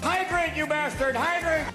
Hydrate, you bastard! Hydrate!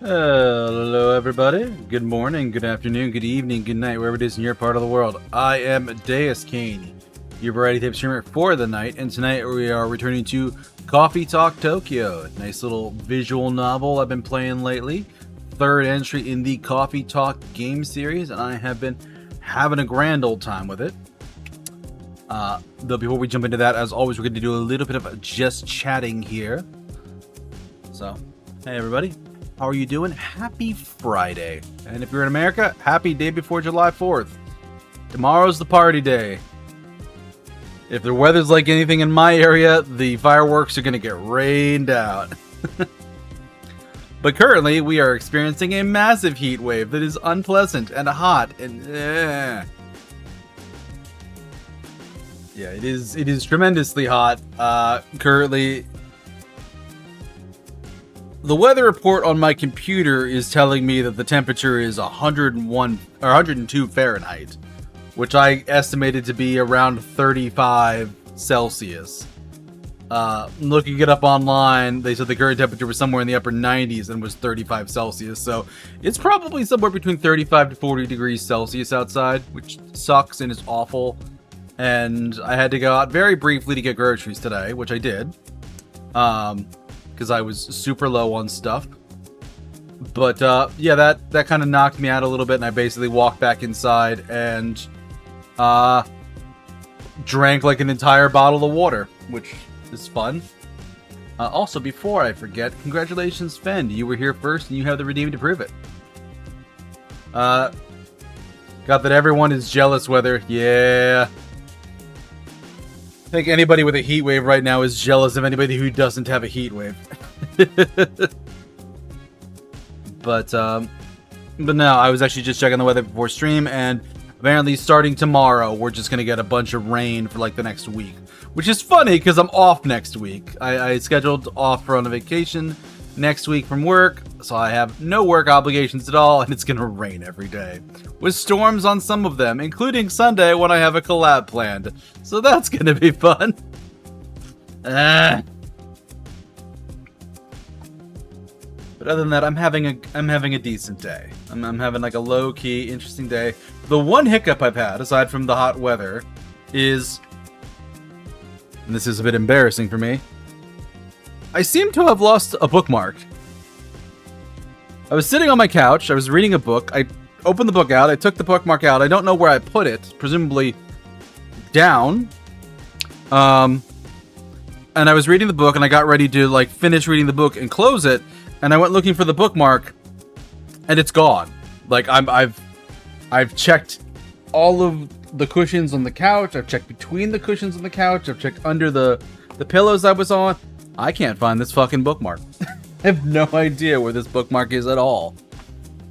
Hello everybody, good morning, good afternoon, good evening, good night, wherever it is in your part of the world. I am Deuscain, your variety type streamer for the night, and tonight we are returning to Coffee Talk Tokyo. Nice little visual novel I've been playing lately. Third entry in the Coffee Talk game series, and I have been having a grand old time with it. Though before we jump into that, as always, we're going to do a little bit of just chatting here. So, hey everybody. How are you doing? Happy Friday. And if you're in America, happy day before July 4th. Tomorrow's the party day. If the weather's like anything in my area, the fireworks are going to get rained out. But currently, we are experiencing a massive heat wave that is unpleasant and hot and Yeah, it is tremendously hot. Currently, the weather report on my computer is telling me that the temperature is 101 or 102 Fahrenheit, which I estimated to be around 35 Celsius. Looking it up online, they said the current temperature was somewhere in the upper 90s and was 35 Celsius, so it's probably somewhere between 35 to 40 degrees Celsius outside, which sucks and is awful. And I had to go out very briefly to get groceries today, which I did. Because I was super low on stuff. But yeah, that kind of knocked me out a little bit, and I basically walked back inside and drank like an entire bottle of water, which is fun. Also, before I forget, congratulations, Fend. You were here first, and you have the redeem to prove it. Got that everyone is jealous weather. Yeah. I think anybody with a heat wave right now is jealous of anybody who doesn't have a heat wave. But no, I was actually just checking the weather before stream, and apparently starting tomorrow, we're just going to get a bunch of rain for like the next week. Which is funny, because I'm off next week. I scheduled off for on a vacation next week from work, so I have no work obligations at all, and it's going to rain every day. With storms on some of them, including Sunday when I have a collab planned. So that's going to be fun. But other than that, I'm having a decent day. I'm having like a low-key, interesting day. The one hiccup I've had, aside from the hot weather, is, and this is a bit embarrassing for me, I seem to have lost a bookmark. I was sitting on my couch, I was reading a book, I opened the book out, I took the bookmark out, I don't know where I put it, presumably down. And I was reading the book, and I got ready to like finish reading the book and close it, and I went looking for the bookmark, and it's gone. Like I've checked all of the cushions on the couch, I've checked between the cushions on the couch, I've checked under the pillows I was on. I can't find this fucking bookmark. I have no idea where this bookmark is at all.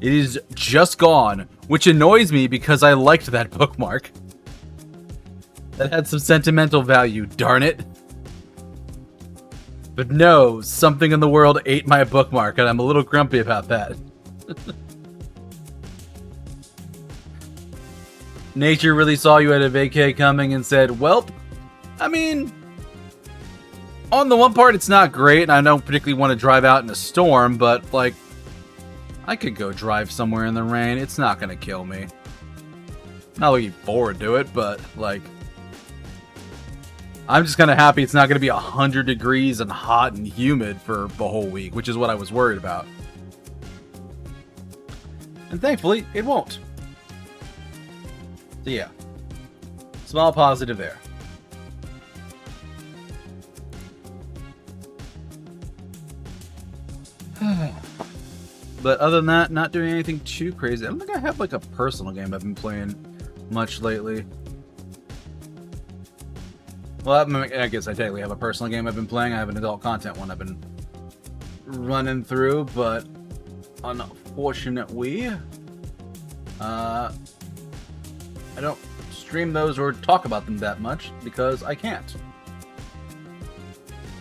It is just gone, which annoys me because I liked that bookmark. That had some sentimental value, darn it. But no, something in the world ate my bookmark, and I'm a little grumpy about that. Nature really saw you at a vacay coming and said, welp, I mean, on the one part, it's not great, and I don't particularly want to drive out in a storm, but, like, I could go drive somewhere in the rain. It's not going to kill me. Not looking forward to it, but, like, I'm just kind of happy it's not going to be 100 degrees and hot and humid for the whole week, which is what I was worried about. And thankfully, it won't. So yeah, small positive there. But other than that, not doing anything too crazy. I don't think I have like a personal game I've been playing much lately. Well, I guess I technically have a personal game I've been playing. I have an adult content one I've been running through, but unfortunately, I don't stream those or talk about them that much because I can't.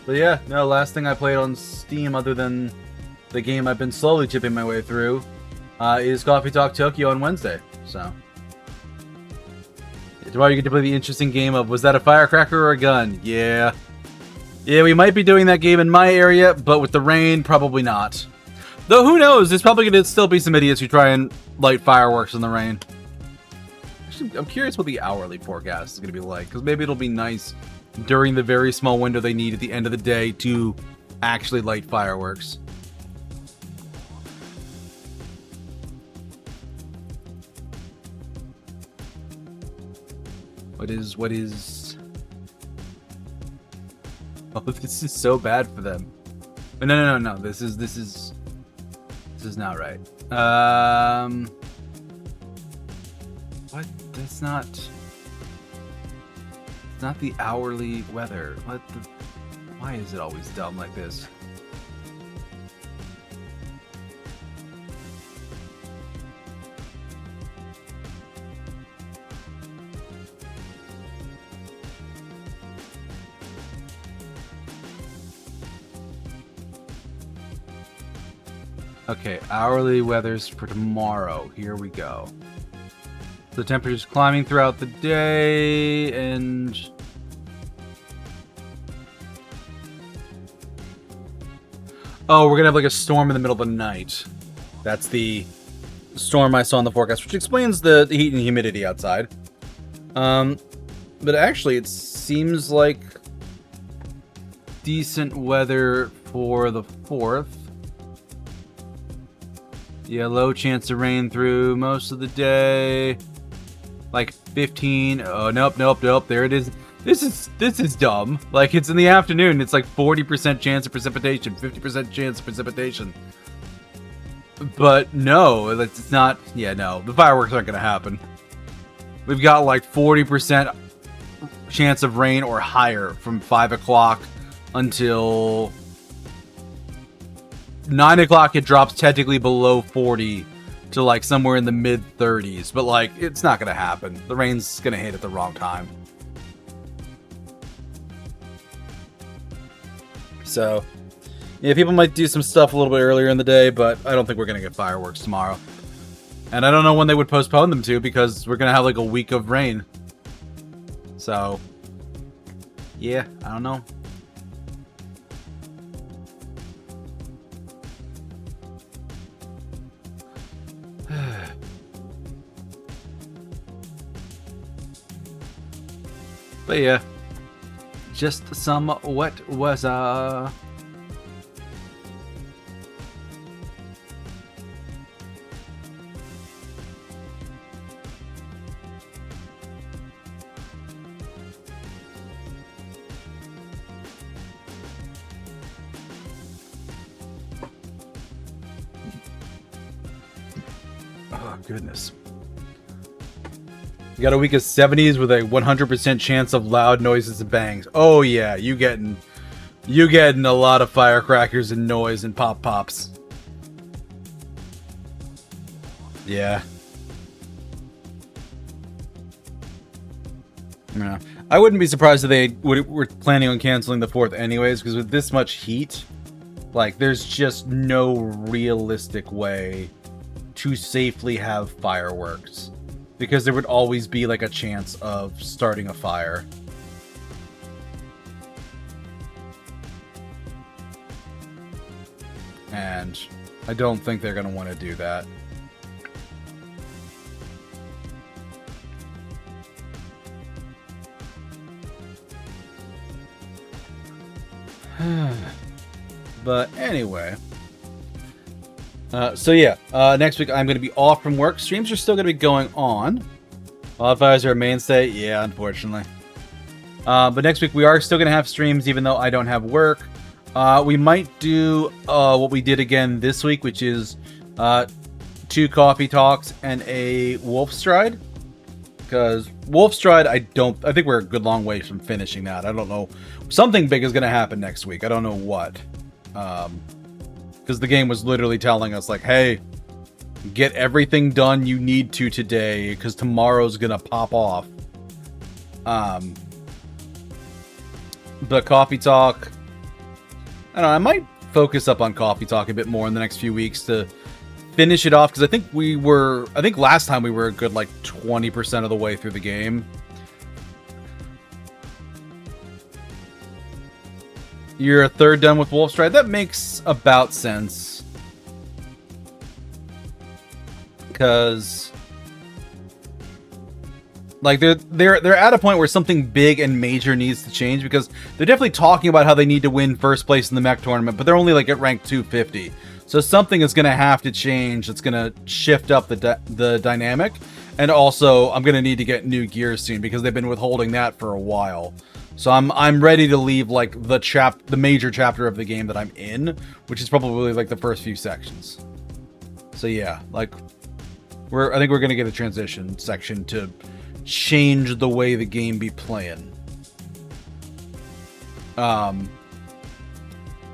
But yeah, no, last thing I played on Steam other than the game I've been slowly chipping my way through is Coffee Talk Tokyo on Wednesday, so. Tomorrow you get to play the interesting game of, was that a firecracker or a gun? Yeah. Yeah, we might be doing that game in my area, but with the rain, probably not. Though who knows? There's probably going to still be some idiots who try and light fireworks in the rain. Actually, I'm curious what the hourly forecast is going to be like, because maybe it'll be nice during the very small window they need at the end of the day to actually light fireworks. What is... Oh, this is so bad for them. But no. This is not right. What? That's not... It's not the hourly weather. What the... Why is it always dumb like this? Okay, hourly weathers for tomorrow. Here we go. The temperature's climbing throughout the day, and... Oh, we're gonna have like a storm in the middle of the night. That's the storm I saw in the forecast, which explains the heat and humidity outside. But actually, it seems like decent weather for the 4th. Yeah, low chance of rain through most of the day. Like 15. Oh, nope. There it is. This is dumb. Like, it's in the afternoon. It's like 40% chance of precipitation, 50% chance of precipitation. But no, it's not. Yeah, no. The fireworks aren't going to happen. We've got like 40% chance of rain or higher from 5 o'clock until 9 o'clock. It drops technically below 40 to like somewhere in the mid 30s, but like it's not gonna happen. The rain's gonna hit at the wrong time. So yeah, people might do some stuff a little bit earlier in the day, but I don't think we're gonna get fireworks tomorrow. And I don't know when they would postpone them to, because we're gonna have like a week of rain. So yeah, I don't know. But yeah, just some wet weather. Oh goodness. You got a week of 70s with a 100% chance of loud noises and bangs. Oh yeah, you getting a lot of firecrackers and noise and pops. Yeah. Yeah. I wouldn't be surprised if they were planning on canceling the 4th anyways, because with this much heat, like, there's just no realistic way to safely have fireworks. Because there would always be like a chance of starting a fire. And I don't think they're going to want to do that. But anyway. So yeah, next week I'm going to be off from work. Streams are still going to be going on. Wildfires are a mainstay. Yeah, unfortunately. But next week we are still going to have streams, even though I don't have work. We might do what we did again this week, which is 2 coffee talks and a wolf stride. Because wolf stride, I think we're a good long way from finishing that. I don't know. Something big is going to happen next week. I don't know what. Because the game was literally telling us, like, hey, get everything done you need to today, because tomorrow's gonna pop off. The coffee talk, I don't know, I might focus up on coffee talk a bit more in the next few weeks to finish it off, because I think last time we were a good, like, 20% of the way through the game. You're a third done with Wolfstride. That makes about sense. because like they're at a point where something big and major needs to change, because they're definitely talking about how they need to win first place in the mech tournament, but they're only like at rank 250. So something is going to have to change. That's going to shift up the dynamic. And also, I'm going to need to get new gear soon, because they've been withholding that for a while. So I'm ready to leave like the major chapter of the game that I'm in, which is probably like the first few sections. So yeah, like I think we're going to get a transition section to change the way the game be playing.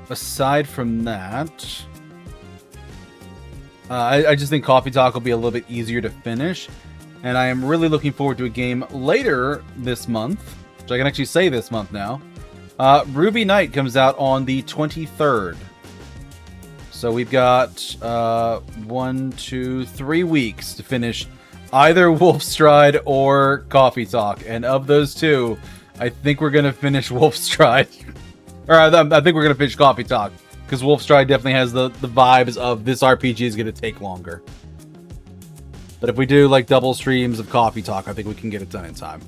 Aside from that, I just think Coffee Talk will be a little bit easier to finish, and I am really looking forward to a game later this month, which I can actually say this month now. Ruby Knight comes out on the 23rd. So we've got 1, 2, 3 weeks to finish either Wolfstride or Coffee Talk, and of those two, I think we're gonna finish Wolfstride. Or I think we're gonna finish Coffee Talk, because Wolfstride definitely has the vibes of this RPG is gonna take longer. But if we do like double streams of Coffee Talk, I think we can get it done in time.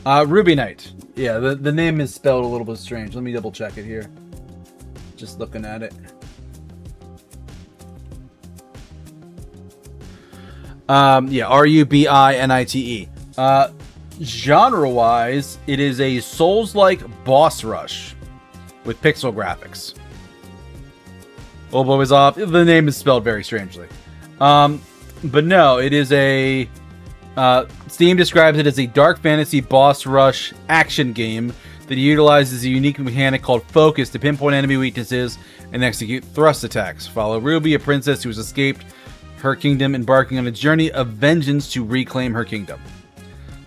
Ruby Knight. Yeah, the name is spelled a little bit strange. Let me double check it here. Just looking at it. Yeah, R-U-B-I-N-I-T-E. Genre-wise, it is a Souls-like boss rush with pixel graphics. Oh boy, was off. The name is spelled very strangely. But no, it is a... Steam describes it as a dark fantasy boss rush action game that utilizes a unique mechanic called focus to pinpoint enemy weaknesses and execute thrust attacks. Follow Ruby, a princess who has escaped her kingdom, embarking on a journey of vengeance to reclaim her kingdom.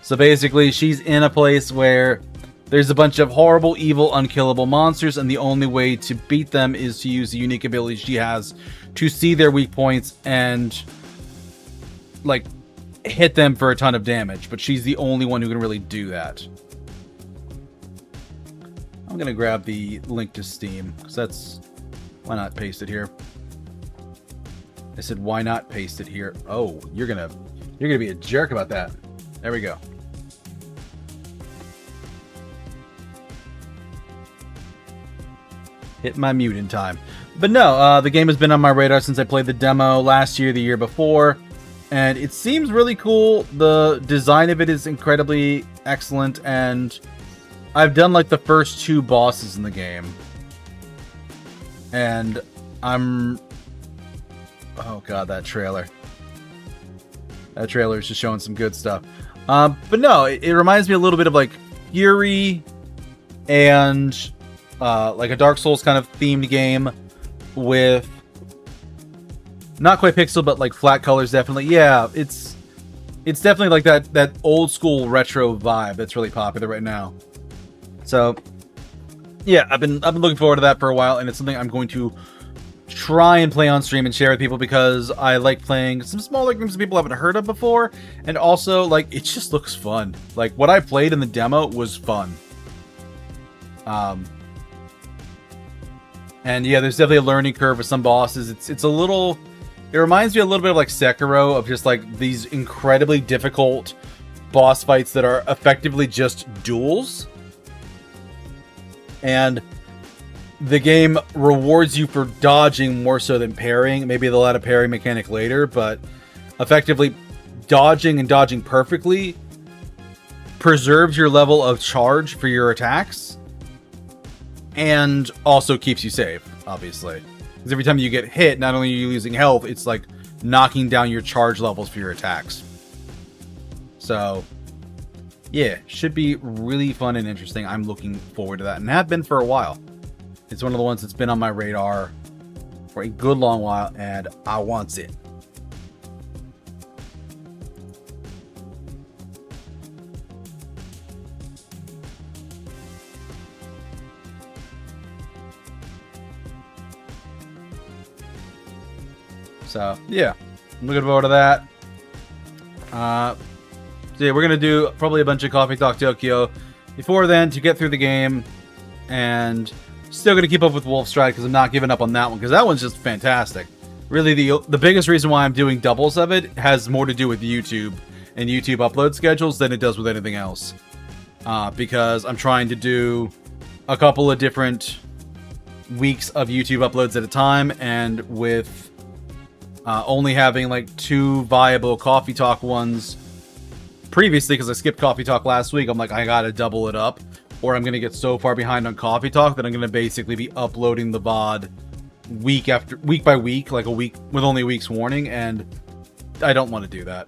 So basically, she's in a place where there's a bunch of horrible, evil, unkillable monsters, and the only way to beat them is to use the unique ability she has to see their weak points and, like, hit them for a ton of damage. But she's the only one who can really do that. I'm gonna grab the link to Steam, because that's... Why not paste it here? I said, why not paste it here? Oh, you're gonna be a jerk about that. There we go. Hit my mute in time. But no, the game has been on my radar since I played the demo last year, the year before, and it seems really cool. The design of it is incredibly excellent, and I've done like the first 2 bosses in the game, and I'm... Oh god, that trailer. That trailer is just showing some good stuff. But no, it reminds me a little bit of like Fury and like a Dark Souls kind of themed game with not quite pixel, but like flat colors. Definitely, yeah. It's definitely like that old school retro vibe that's really popular right now. So yeah, I've been looking forward to that for a while, and it's something I'm going to try and play on stream and share with people, because I like playing some smaller games that people haven't heard of before, and also like it just looks fun. Like what I played in the demo was fun. And yeah, there's definitely a learning curve with some bosses. It's a little... It reminds me a little bit of like Sekiro, of just like these incredibly difficult boss fights that are effectively just duels. And the game rewards you for dodging more so than parrying. Maybe they'll add a parry mechanic later, but effectively dodging and dodging perfectly preserves your level of charge for your attacks, and also keeps you safe, obviously. Because every time you get hit, not only are you losing health, it's like knocking down your charge levels for your attacks. So, yeah, should be really fun and interesting. I'm looking forward to that, and have been for a while. It's one of the ones that's been on my radar for a good long while, and I want it. So, yeah, I'm looking forward to that. So yeah, we're going to do probably a bunch of Coffee Talk Tokyo before then to get through the game and Still gonna keep up with Wolf Stride because I'm not giving up on that one, because that one's just fantastic. Really, the biggest reason why I'm doing doubles of it has more to do with YouTube and YouTube upload schedules than it does with anything else. Because I'm trying to do a couple of different weeks of YouTube uploads at a time, and with only having like 2 viable Coffee Talk ones previously, because I skipped Coffee Talk last week, I'm like, I gotta double it up, or I'm gonna get so far behind on Coffee Talk that I'm gonna basically be uploading the VOD week by week, like a week with only a week's warning, and I don't want to do that.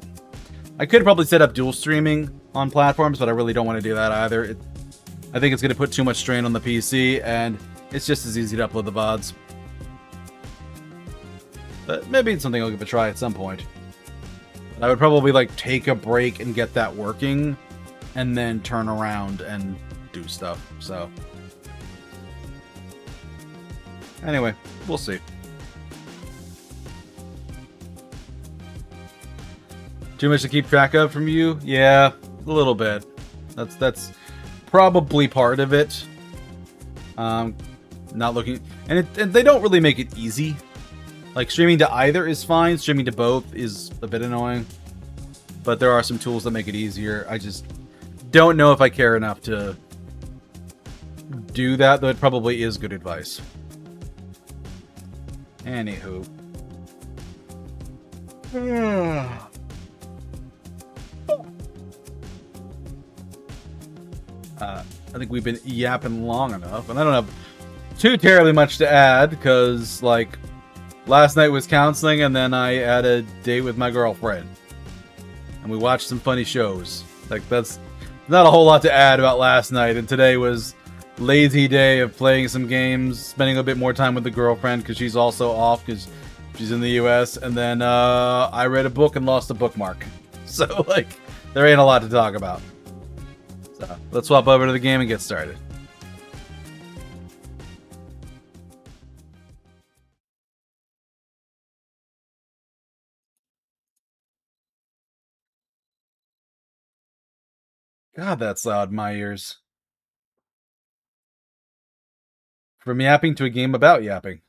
I could probably set up dual streaming on platforms, but I really don't want to do that either. I think it's going to put too much strain on the PC, and it's just as easy to upload the VODs. But maybe it's something I'll give a try at some point. I would probably like take a break and get that working, and then turn around and do stuff. So anyway, we'll see. Too much to keep track of from you? Yeah, a little bit. That's probably part of it. Not looking, and they don't really make it easy. Like, streaming to either is fine. Streaming to both is a bit annoying. But there are some tools that make it easier. I just don't know if I care enough to do that, though it probably is good advice. Anywho. I think we've been yapping long enough, and I don't have too terribly much to add, because, like, last night was counseling, and then I had a date with my girlfriend. And we watched some funny shows. Like, that's not a whole lot to add about last night, and today was lazy day of playing some games, spending a bit more time with the girlfriend, because she's also off, because she's in the US, and then, I read a book and lost a bookmark. So, like, there ain't a lot to talk about. So, let's swap over to the game and get started. God, that's loud in my ears. From yapping to a game about yapping.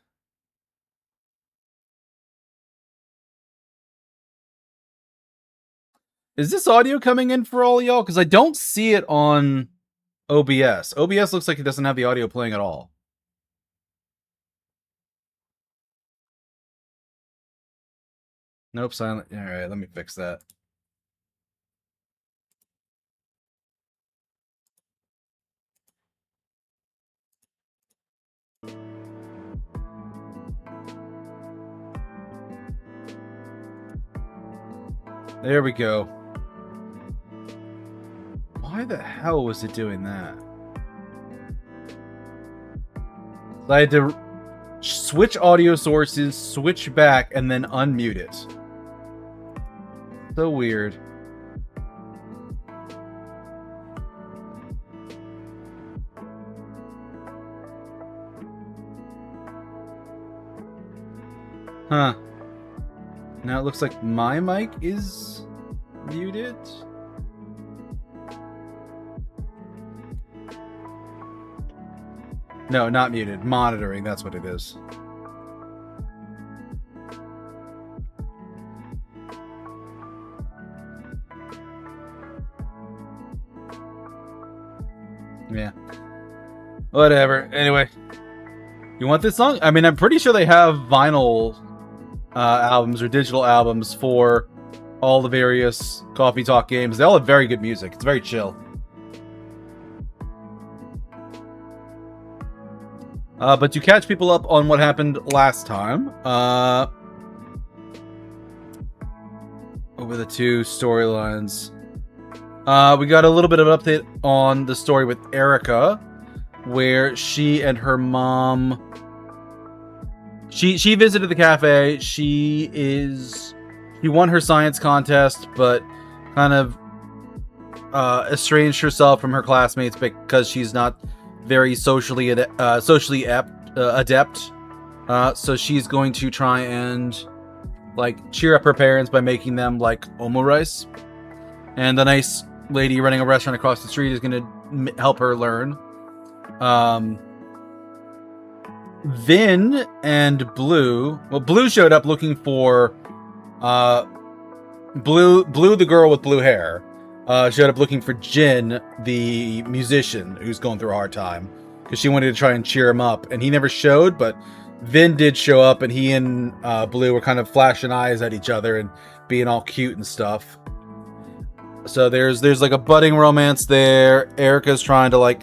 Is this audio coming in for all y'all? Because I don't see it on OBS. OBS looks like it doesn't have the audio playing at all. Nope, silent. Alright, let me fix that. There we go. Why the hell was it doing that? I had to switch audio sources, switch back, and then unmute it. So weird. Huh. Now it looks like my mic is muted. No, not muted. Monitoring, that's what it is. Yeah. Whatever. Anyway. You want this song? I mean, I'm pretty sure they have vinyl albums or digital albums for all the various Coffee Talk games. They all have very good music. It's very chill. But to catch people up on what happened last time, over the 2 storylines, we got a little bit of an update on the story with Erica, where she and her mom, she visited the cafe. She won her science contest, but kind of estranged herself from her classmates because she's not very socially adept. So she's going to try and like cheer up her parents by making them like omurice, and the nice lady running a restaurant across the street is going to help her learn. Vin and Blue. Well, Blue showed up looking for Blue, the girl with blue hair, showed up looking for Jin, the musician who's going through a hard time, because she wanted to try and cheer him up, and he never showed, but Vin did show up, and he and Blue were kind of flashing eyes at each other and being all cute and stuff. So there's like a budding romance there. Erica's trying to like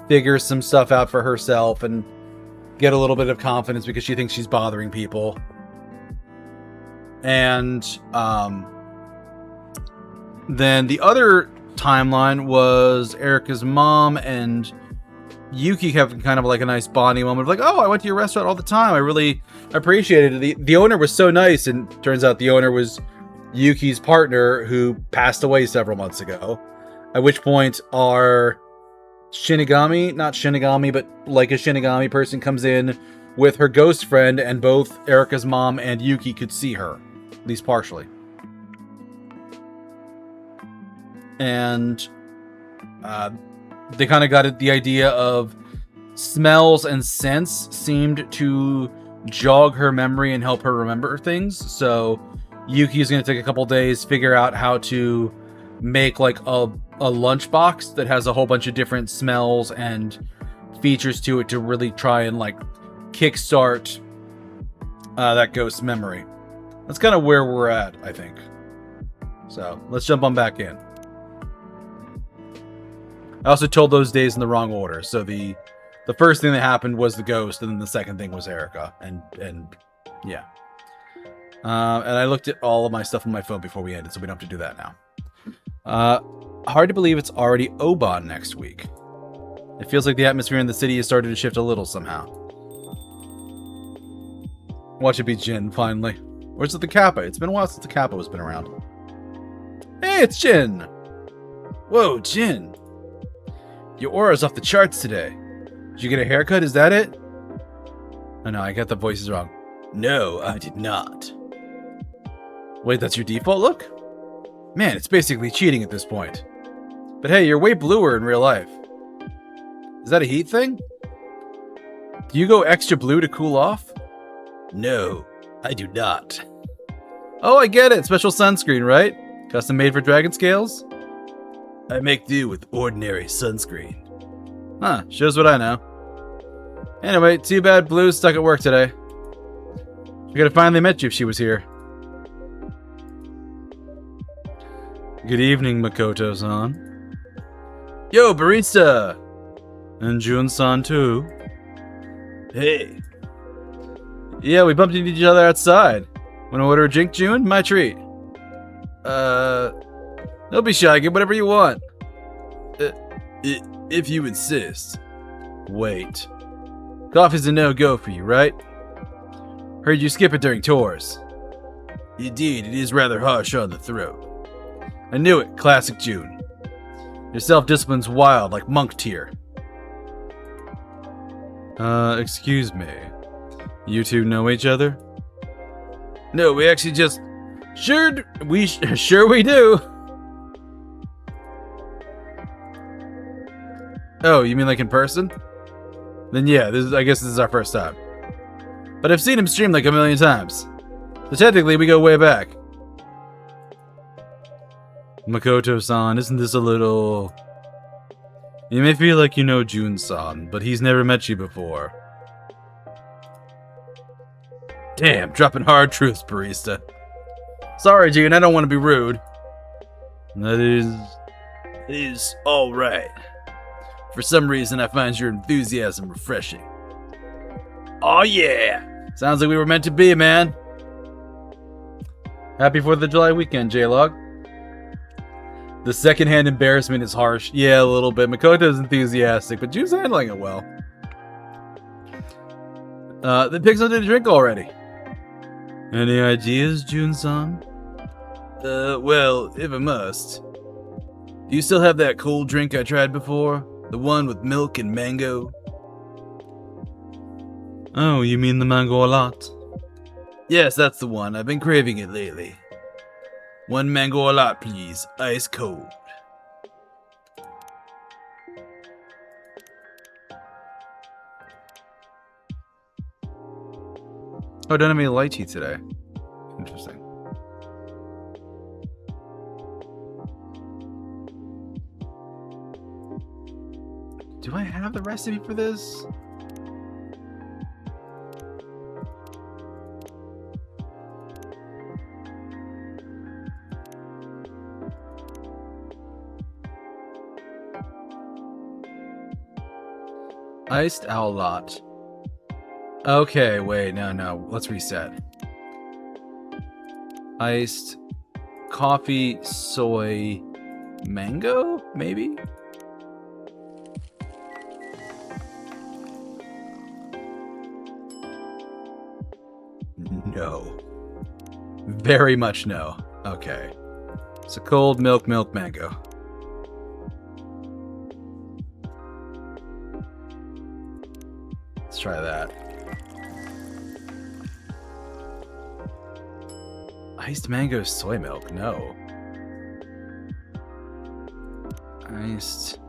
figure some stuff out for herself and get a little bit of confidence because she thinks she's bothering people. And then the other timeline was Erica's mom and Yuki having kind of like a nice bonding moment of like, oh, I went to your restaurant all the time. I really appreciated it. The owner was so nice, and turns out the owner was Yuki's partner who passed away several months ago. At which point our Shinigami, not Shinigami, but like a Shinigami person comes in with her ghost friend, and both Erica's mom and Yuki could see her, at least partially. And they kind of got the idea of smells and scents seemed to jog her memory and help her remember things. So Yuki is going to take a couple days, figure out how to make like a lunchbox that has a whole bunch of different smells and features to it to really try and like kickstart that ghost memory. That's kind of where we're at, I think. So let's jump on back in. I also told those days in the wrong order. So the first thing that happened was the ghost, and then the second thing was Erica, and yeah. And I looked at all of my stuff on my phone before we ended, so we don't have to do that now. Hard to believe it's already Oban next week. It feels like the atmosphere in the city has started to shift a little somehow. Watch it be Jin, finally. Or is it the Kappa? It's been a while since the Kappa has been around. Hey, it's Jin! Whoa, Jin! Your aura's off the charts today. Did you get a haircut? Is that it? Oh no, I got the voices wrong. No, I did not. Wait, that's your default look? Man, it's basically cheating at this point. But hey, you're way bluer in real life. Is that a heat thing? Do you go extra blue to cool off? No, I do not. Oh, I get it. Special sunscreen, right? Custom made for dragon scales? I make do with ordinary sunscreen. Huh, shows what I know. Anyway, too bad Blue's stuck at work today. We could have finally met you if she was here. Good evening, Makoto-san. Yo, barista! And Jun-san too. Hey. Yeah, we bumped into each other outside. Wanna order a drink, Jun? My treat. Don't be shy, get whatever you want. If you insist. Wait. Coffee's a no-go for you, right? Heard you skip it during tours. Indeed, it is rather harsh on the throat. I knew it, classic June. Your self-discipline's wild, like monk tier. Excuse me. You two know each other? No, we actually just... Sure we do! Oh, you mean like in person? Then yeah, I guess this is our first time. But I've seen him stream like a million times. So technically, we go way back. Makoto-san, isn't this a little... You may feel like you know Jun-san, but he's never met you before. Damn, dropping hard truths, barista. Sorry, Jun, I don't want to be rude. That is alright. For some reason, I find your enthusiasm refreshing. Oh yeah! Sounds like we were meant to be, man. Happy 4th of July weekend, J-Log. The secondhand embarrassment is harsh. Yeah, a little bit. Makoto's enthusiastic, but Jun's handling it well. They picked something to drink already. Any ideas, Jun-san? Well, if I must. Do you still have that cold drink I tried before? The one with milk and mango? Oh, you mean the mango a lot? Yes, that's the one. I've been craving it lately. One mango a lot, please. Ice cold. Oh, don't have any lychee today. Interesting. Do I have the recipe for this? Iced owl lot. Okay, wait, no. Let's reset. Iced coffee, soy, mango, maybe? No. Very much no. Okay. So cold milk, mango. Let's try that. Iced mango soy milk, no. Iced...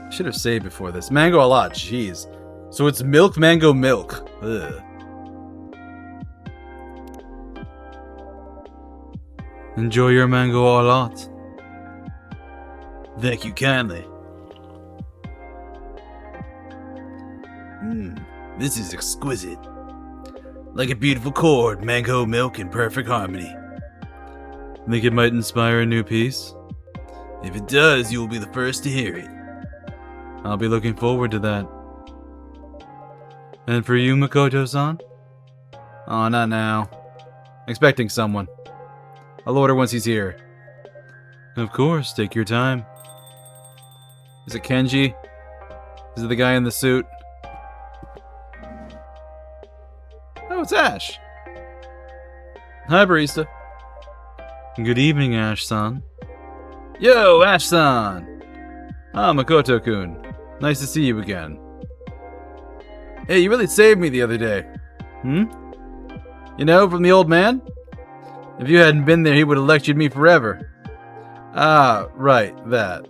Should have saved before this. Mango a lot, jeez. So it's milk, mango, milk. Ugh. Enjoy your mango a lot. Thank you kindly. This is exquisite. Like a beautiful chord, mango, milk in perfect harmony. Think it might inspire a new piece? If it does, you will be the first to hear it. I'll be looking forward to that. And for you, Makoto-san? Oh, not now. Expecting someone. I'll order once he's here. Of course, take your time. Is it Kenji? Is it the guy in the suit? Oh, it's Ash. Hi, barista. Good evening, Ash-san. Yo, Ash-san! Ah, Makoto-kun. Nice to see you again. Hey, you really saved me the other day. You know, from the old man? If you hadn't been there, he would have lectured me forever. Ah, right, that.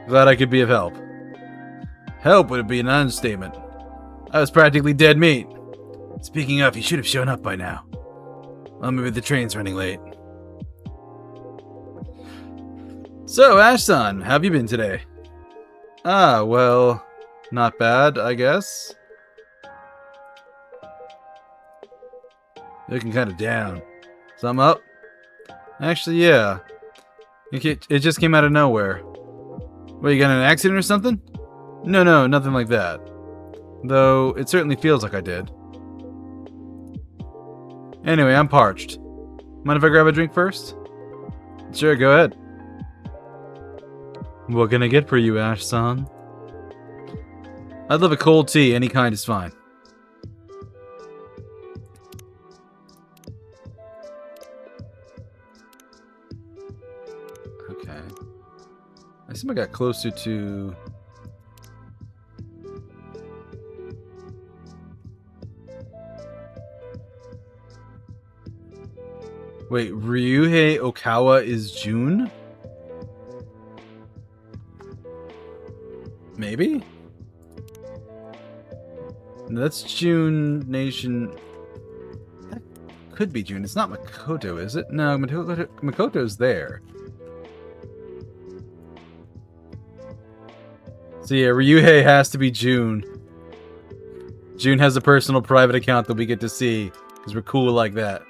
Glad I could be of help. Help would be an understatement. I was practically dead meat. Speaking of, he should have shown up by now. Well, maybe the train's running late. So, Ash-san, how have you been today? Ah, well, not bad, I guess. Looking kind of down. Something up? Actually, yeah. It just came out of nowhere. What, you got in an accident or something? No, nothing like that. Though, it certainly feels like I did. Anyway, I'm parched. Mind if I grab a drink first? Sure, go ahead. What can I get for you, Ash-san? I'd love a cold tea, any kind is fine. Okay. I assume I got closer to... Wait, Ryuhei Okawa is June? Maybe? No, that's June Nation. That could be June. It's not Makoto, is it? No, Makoto's there. So yeah, Ryuhei has to be June. June has a personal private account that we get to see, because we're cool like that.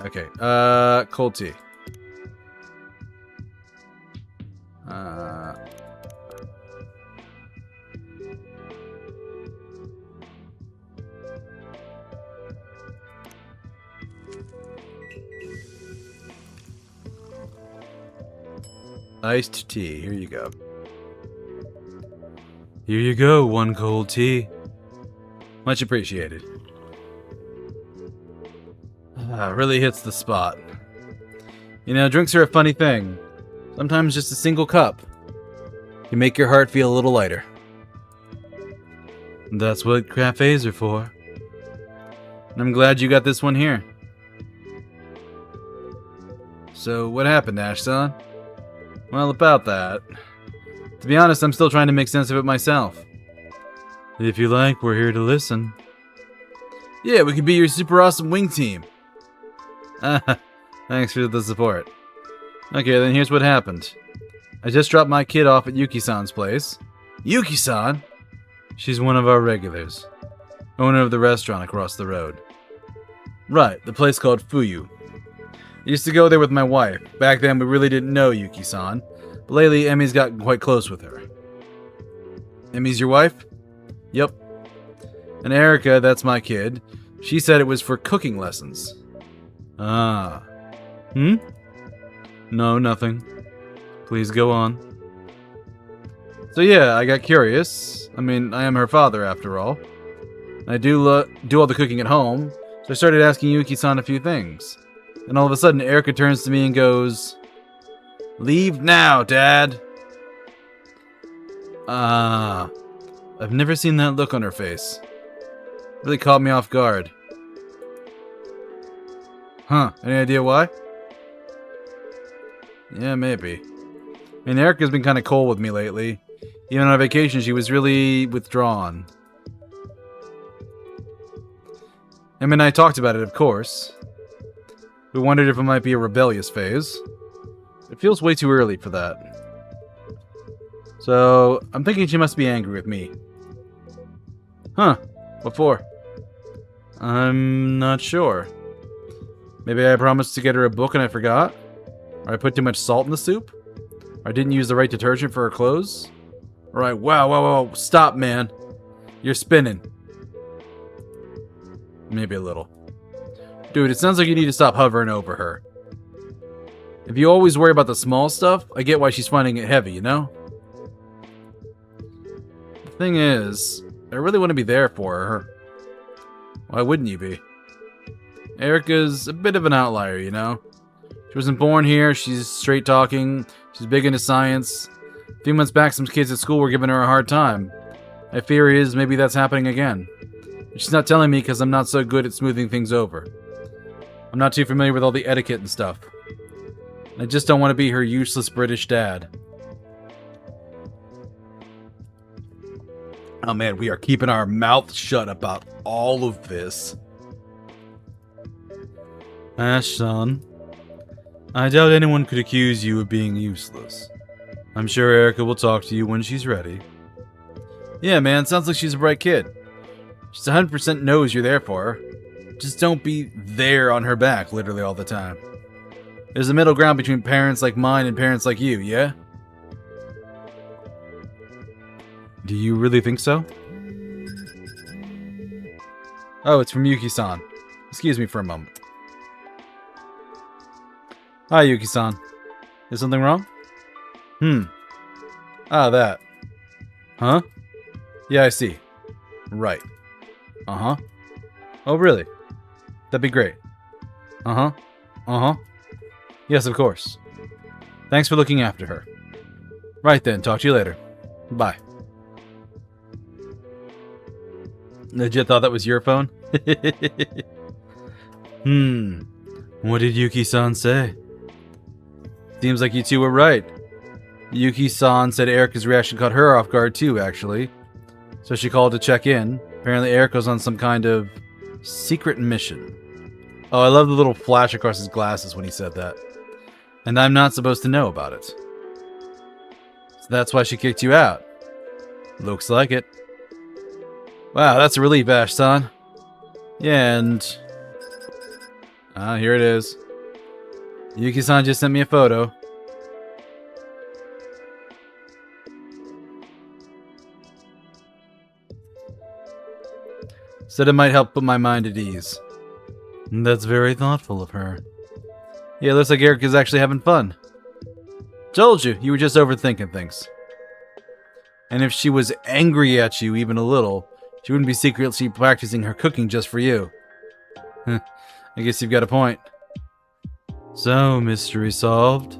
Okay, cold tea. Iced tea, here you go. Here you go, one cold tea. Much appreciated. Really hits the spot. You know, drinks are a funny thing. Sometimes just a single cup can make your heart feel a little lighter. That's what cafes are for. And I'm glad you got this one here. So, what happened, Ash-san? Well, about that. To be honest, I'm still trying to make sense of it myself. If you like, we're here to listen. Yeah, we could be your super awesome wing team. Thanks for the support. Okay, then here's what happened. I just dropped my kid off at Yuki-san's place. Yuki-san? She's one of our regulars. Owner of the restaurant across the road. Right, the place called Fuyu. I used to go there with my wife. Back then, we really didn't know Yuki-san. But lately, Emmy's gotten quite close with her. Emmy's your wife? Yep. And Erica, that's my kid. She said it was for cooking lessons. Ah. No, nothing. Please go on. So yeah, I got curious. I mean, I am her father after all. I do all the cooking at home, so I started asking Yuki-san a few things. And all of a sudden, Erica turns to me and goes, "Leave now, Dad." I've never seen that look on her face. Really caught me off guard. Huh, any idea why? Yeah, maybe. I mean, Erica's been kind of cold with me lately. Even on vacation, she was really withdrawn. Em and I talked about it, of course. We wondered if it might be a rebellious phase. It feels way too early for that. So, I'm thinking she must be angry with me. Huh, what for? I'm not sure. Maybe I promised to get her a book and I forgot? Or I put too much salt in the soup? Or I didn't use the right detergent for her clothes? Alright, wow, stop, man. You're spinning. Maybe a little. Dude, it sounds like you need to stop hovering over her. If you always worry about the small stuff, I get why she's finding it heavy, you know? The thing is, I really want to be there for her. Why wouldn't you be? Erica's a bit of an outlier, you know? She wasn't born here, she's straight talking, she's big into science. A few months back, some kids at school were giving her a hard time. My fear is maybe that's happening again. She's not telling me because I'm not so good at smoothing things over. I'm not too familiar with all the etiquette and stuff. I just don't want to be her useless British dad. Oh man, we are keeping our mouth shut about all of this. Ash-san, I doubt anyone could accuse you of being useless. I'm sure Erica will talk to you when she's ready. Yeah, man, sounds like she's a bright kid. She's 100% knows you're there for her. Just don't be there on her back literally all the time. There's a middle ground between parents like mine and parents like you, yeah? Do you really think so? Oh, it's from Yuki-san. Excuse me for a moment. Hi, Yuki-san. Is something wrong? Ah, that. Huh? Yeah, I see. Right. Uh-huh. Oh, really? That'd be great. Uh-huh. Uh-huh. Yes, of course. Thanks for looking after her. Right then, talk to you later. Bye. Legit thought that was your phone? What did Yuki-san say? Seems like you two were right. Yuki-san said Erica's reaction caught her off guard too, actually. So she called to check in. Apparently Erica's on some kind of secret mission. Oh, I love the little flash across his glasses when he said that. And I'm not supposed to know about it. So that's why she kicked you out. Looks like it. Wow, that's a relief, Ash-san. Yeah, and... here it is. Yuki-san just sent me a photo. Said it might help put my mind at ease. That's very thoughtful of her. Yeah, looks like Erica's actually having fun. Told you, you were just overthinking things. And if she was angry at you even a little, she wouldn't be secretly practicing her cooking just for you. I guess you've got a point. So, mystery solved.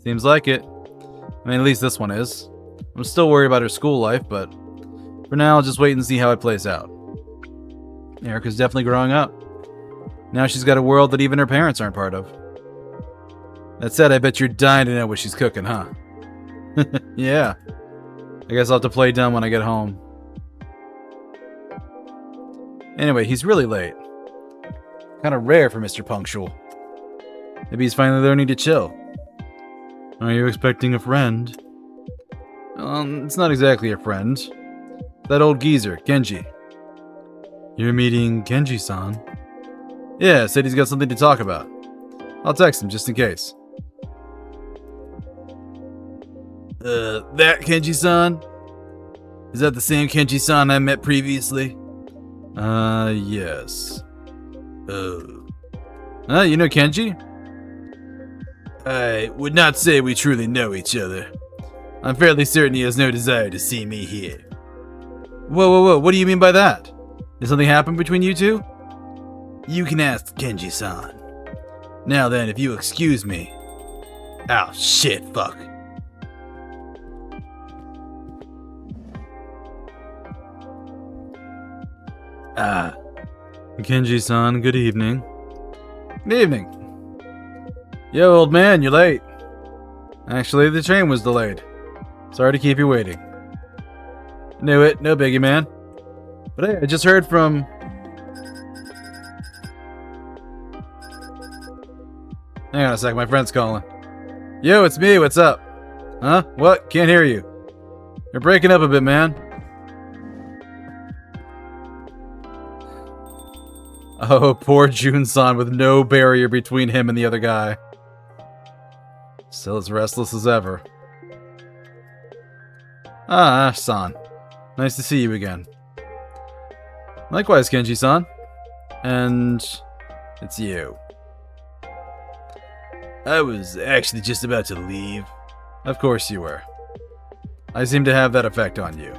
Seems like it. I mean, at least this one is. I'm still worried about her school life, but For now, I'll just wait and see how it plays out. Erica's definitely growing up. Now she's got a world that even her parents aren't part of. That said, I bet you're dying to know what she's cooking, huh? Yeah. I guess I'll have to play dumb when I get home. Anyway, he's really late. Kind of rare for Mr. Punctual. Maybe he's finally learning to chill. Are you expecting a friend? It's not exactly a friend. That old geezer, Genji. You're meeting Genji-san? Yeah, said he's got something to talk about. I'll text him just in case. That Kenji-san? Is that the same Kenji-san I met previously? Yes. You know Kenji? I would not say we truly know each other. I'm fairly certain he has no desire to see me here. Whoa, what do you mean by that? Did something happen between you two? You can ask Kenji-san. Now then, if you excuse me. Oh, shit, fuck. Kenji-san, good evening. Good evening. Yo, old man, you're late. Actually, the train was delayed. Sorry to keep you waiting. Knew it, no biggie, man. But hey, I just heard from... Hang on a sec, my friend's calling. Yo, it's me, what's up? Huh? What? Can't hear you. You're breaking up a bit, man. Oh, poor Jun-san with no barrier between him and the other guy. Still as restless as ever. Ash-san. Nice to see you again. Likewise, Kenji-san. And it's you. I was actually just about to leave. Of course you were. I seem to have that effect on you.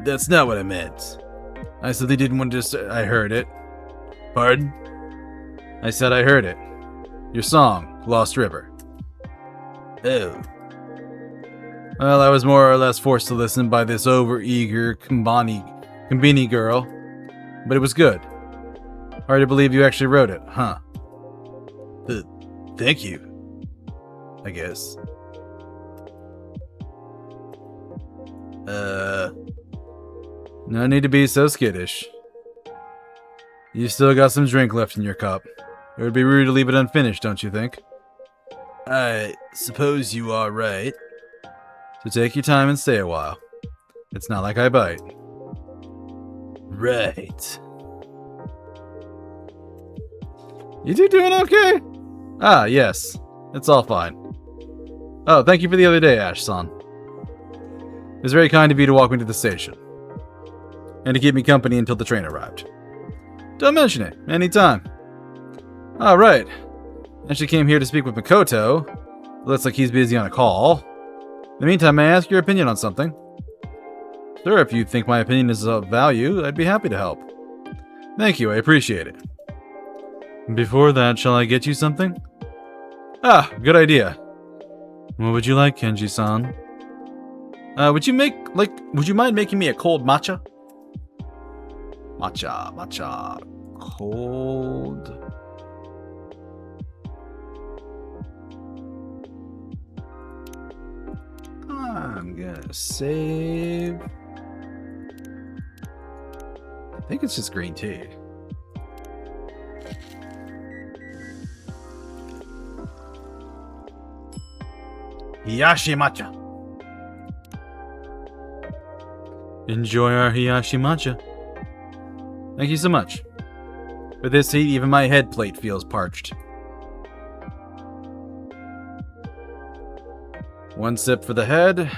That's not what I meant. I simply didn't want to I heard it. Pardon? I said I heard it. Your song, Lost River. Oh. Well, I was more or less forced to listen by this over-eager Kombini girl. But it was good. Hard to believe you actually wrote it, huh? Thank you. I guess. No need to be so skittish. You still got some drink left in your cup. It would be rude to leave it unfinished, don't you think? I suppose you are right. So take your time and stay a while. It's not like I bite. Right. You two doing okay? Ah, yes. It's all fine. Oh, thank you for the other day, Ash-san. It was very kind of you to walk me to the station. And to keep me company until the train arrived. Don't mention it. Anytime. Alright. Actually came here to speak with Makoto. Looks like he's busy on a call. In the meantime, may I ask your opinion on something? Sure, if you think my opinion is of value, I'd be happy to help. Thank you, I appreciate it. Before that, shall I get you something? Ah, good idea. What would you like, Kenji-san? Would you mind making me a cold matcha? Matcha. Cold. I'm gonna save. I think it's just green tea. Hiyashi matcha. Enjoy our Hiyashi matcha. Thank you so much. With this heat, even my head plate feels parched. One sip for the head.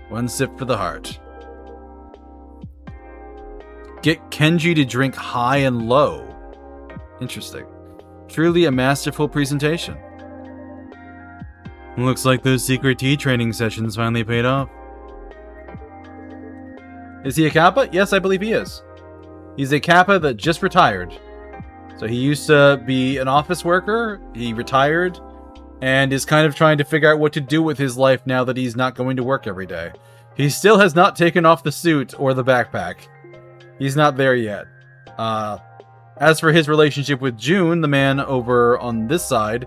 One sip for the heart. Get Kenji to drink high and low. Interesting. Truly a masterful presentation. Looks like those secret tea training sessions finally paid off. Is he a Kappa? Yes, I believe he is. He's a Kappa that just retired. So he used to be an office worker. He retired. and is kind of trying to figure out what to do with his life now that he's not going to work every day. He still has not taken off the suit or the backpack. He's not there yet. As for his relationship with June, the man over on this side,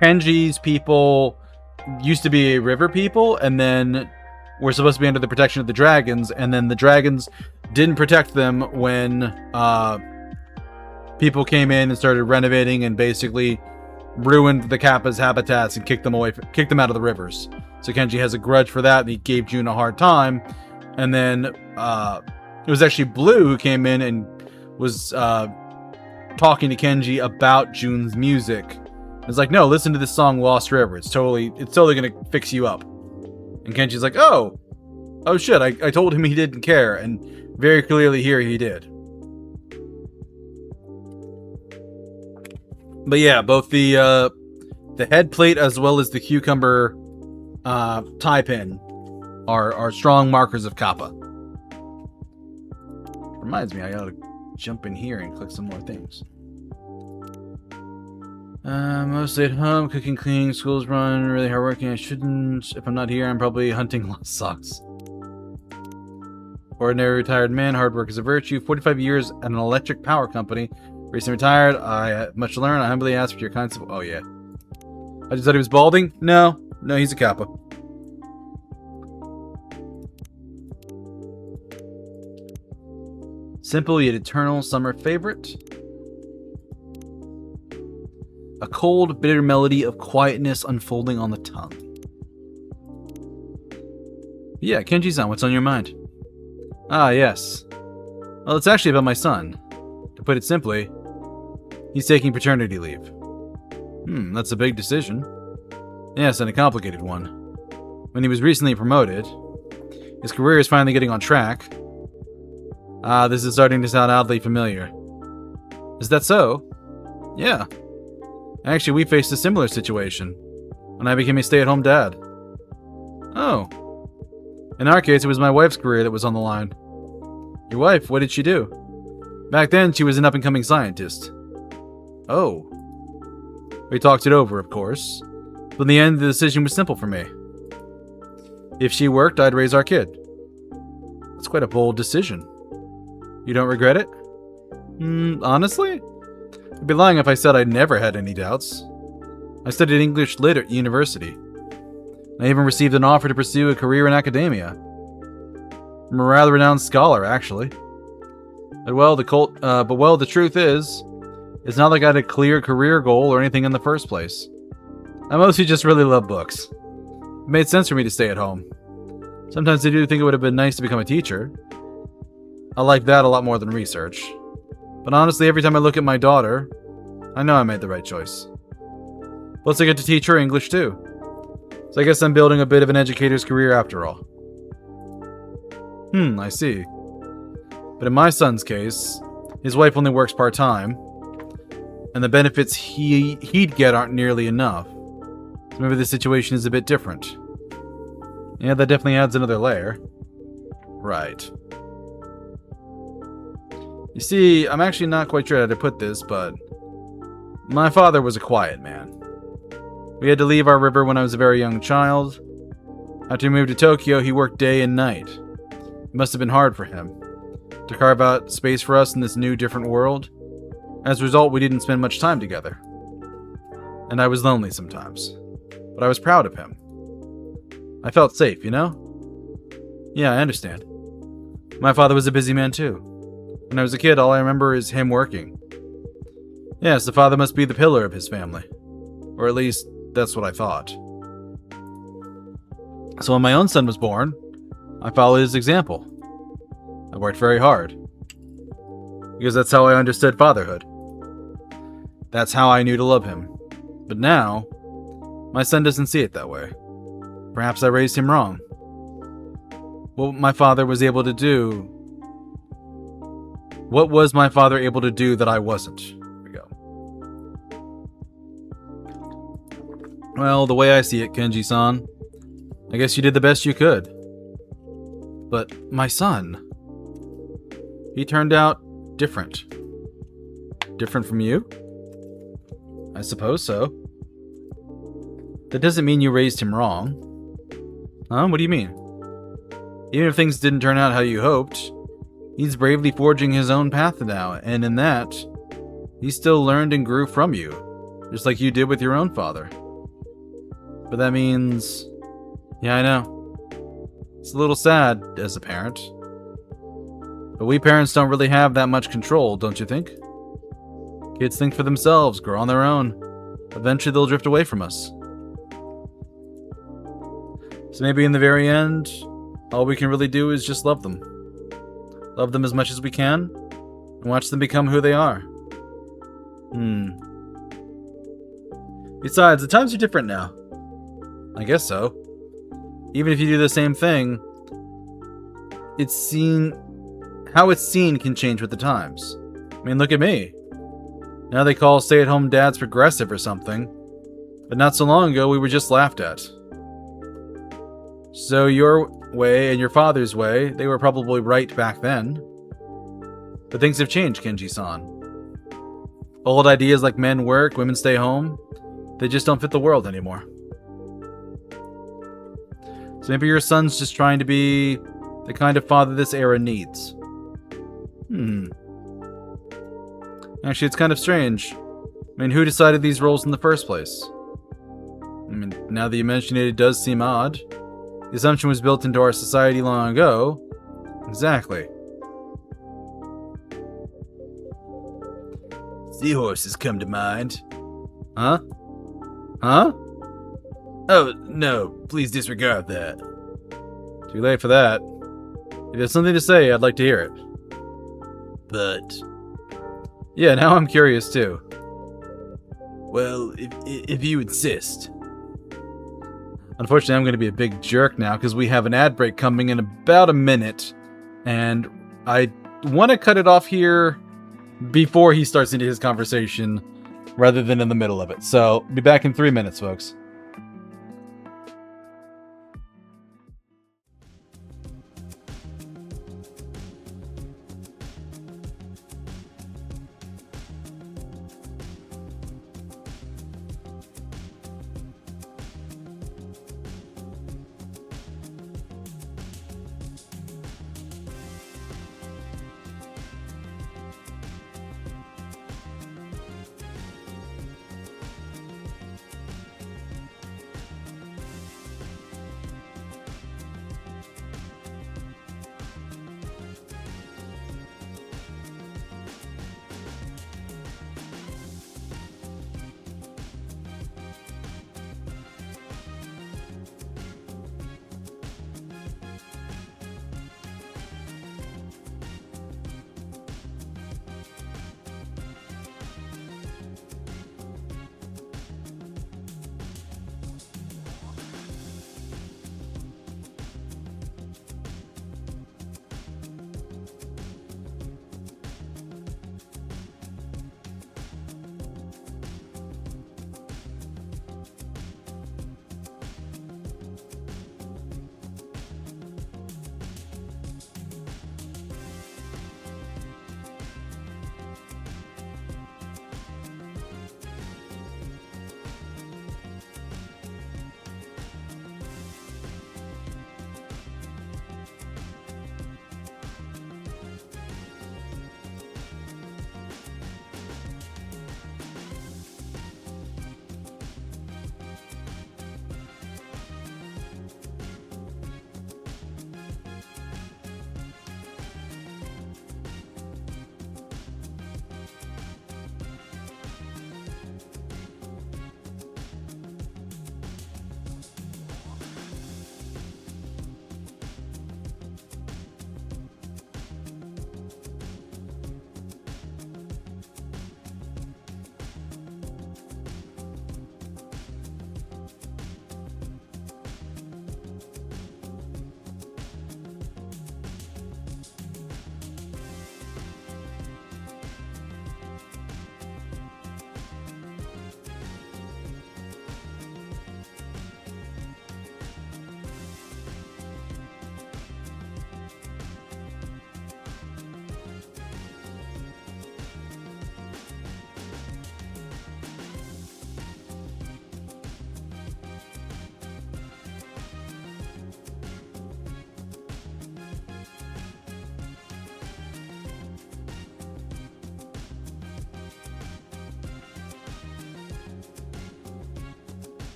Kenji's people used to be a river people, and then were supposed to be under the protection of the dragons, and then the dragons didn't protect them when people came in and started renovating and basically ruined the Kappa's habitats and kicked them out of the rivers. So Kenji has a grudge for that, and he gave June a hard time. And then it was actually Blue who came in and was talking to Kenji about June's music. It's like, no, listen to this song Lost River. It's totally gonna fix you up. And Kenji's like, oh shit, I told him he didn't care, and very clearly here he did. But yeah, both the head plate as well as the cucumber tie pin are strong markers of Kappa. Reminds me, I gotta jump in here and click some more things. Mostly at home, cooking, cleaning, school's run, really hard working. I shouldn't. If I'm not here, I'm probably hunting lost socks. Ordinary retired man, hard work is a virtue. 45 years at an electric power company. Recently retired. I have much to learn. I humbly ask for your kind support. Oh yeah. I just thought he was balding? No, he's a Kappa. Simple yet eternal summer favorite. A cold, bitter melody of quietness unfolding on the tongue. Yeah, Kenji-san, what's on your mind? Ah, yes. Well, it's actually about my son. To put it simply, he's taking paternity leave. That's a big decision. Yes, and a complicated one. When he was recently promoted, his career is finally getting on track. This is starting to sound oddly familiar. Is that so? Yeah. Actually, we faced a similar situation when I became a stay-at-home dad. Oh. In our case, it was my wife's career that was on the line. Your wife, what did she do? Back then, she was an up-and-coming scientist. Oh. We talked it over, of course. But in the end, the decision was simple for me. If she worked, I'd raise our kid. That's quite a bold decision. You don't regret it? Honestly? I'd be lying if I said I never had any doubts. I studied English Lit at university. I even received an offer to pursue a career in academia. I'm a rather renowned scholar, actually. But the truth is, it's not like I had a clear career goal or anything in the first place. I mostly just really love books. It made sense for me to stay at home. Sometimes I do think it would have been nice to become a teacher. I like that a lot more than research. But honestly, every time I look at my daughter, I know I made the right choice. Plus, I get to teach her English too. So I guess I'm building a bit of an educator's career after all. I see. But in my son's case, his wife only works part-time, and the benefits he'd get aren't nearly enough. So maybe the situation is a bit different. Yeah, that definitely adds another layer. Right. You see, I'm actually not quite sure how to put this, but my father was a quiet man. We had to leave our river when I was a very young child. After he moved to Tokyo, he worked day and night. It must have been hard for him to carve out space for us in this new, different world. As a result, we didn't spend much time together. And I was lonely sometimes. But I was proud of him. I felt safe, you know? Yeah, I understand. My father was a busy man too. When I was a kid, all I remember is him working. Yes, the father must be the pillar of his family. Or at least, that's what I thought. So when my own son was born, I followed his example. I worked very hard. Because that's how I understood fatherhood. That's how I knew to love him. But now, my son doesn't see it that way. Perhaps I raised him wrong. What was my father able to do that I wasn't? Here we go. Well, the way I see it, Kenji-san, I guess you did the best you could. But my son, he turned out different. Different from you? I suppose so. That doesn't mean you raised him wrong. Huh? What do you mean? Even if things didn't turn out how you hoped, he's bravely forging his own path now, and in that, he still learned and grew from you, just like you did with your own father. But that means... Yeah, I know. It's a little sad as a parent. But we parents don't really have that much control, don't you think? Kids think for themselves, grow on their own. Eventually they'll drift away from us. So maybe in the very end, all we can really do is just love them. Love them as much as we can, and watch them become who they are. Besides, the times are different now. I guess so. Even if you do the same thing, how it's seen can change with the times. I mean, look at me. Now they call stay-at-home dads progressive or something, but not so long ago we were just laughed at. So your way and your father's way, they were probably right back then. But things have changed, Kenji-san. Old ideas like men work, women stay home, they just don't fit the world anymore. So maybe your son's just trying to be the kind of father this era needs. Actually, it's kind of strange. I mean, who decided these roles in the first place? I mean, now that you mention it, it does seem odd. The assumption was built into our society long ago. Exactly. Seahorses come to mind. Huh? Huh? Oh, no, please disregard that. Too late for that. If you have something to say, I'd like to hear it. But... yeah, now I'm curious too. Well, if you insist. Unfortunately, I'm going to be a big jerk now because we have an ad break coming in about a minute. And I want to cut it off here before he starts into his conversation rather than in the middle of it. So, be back in 3 minutes, folks.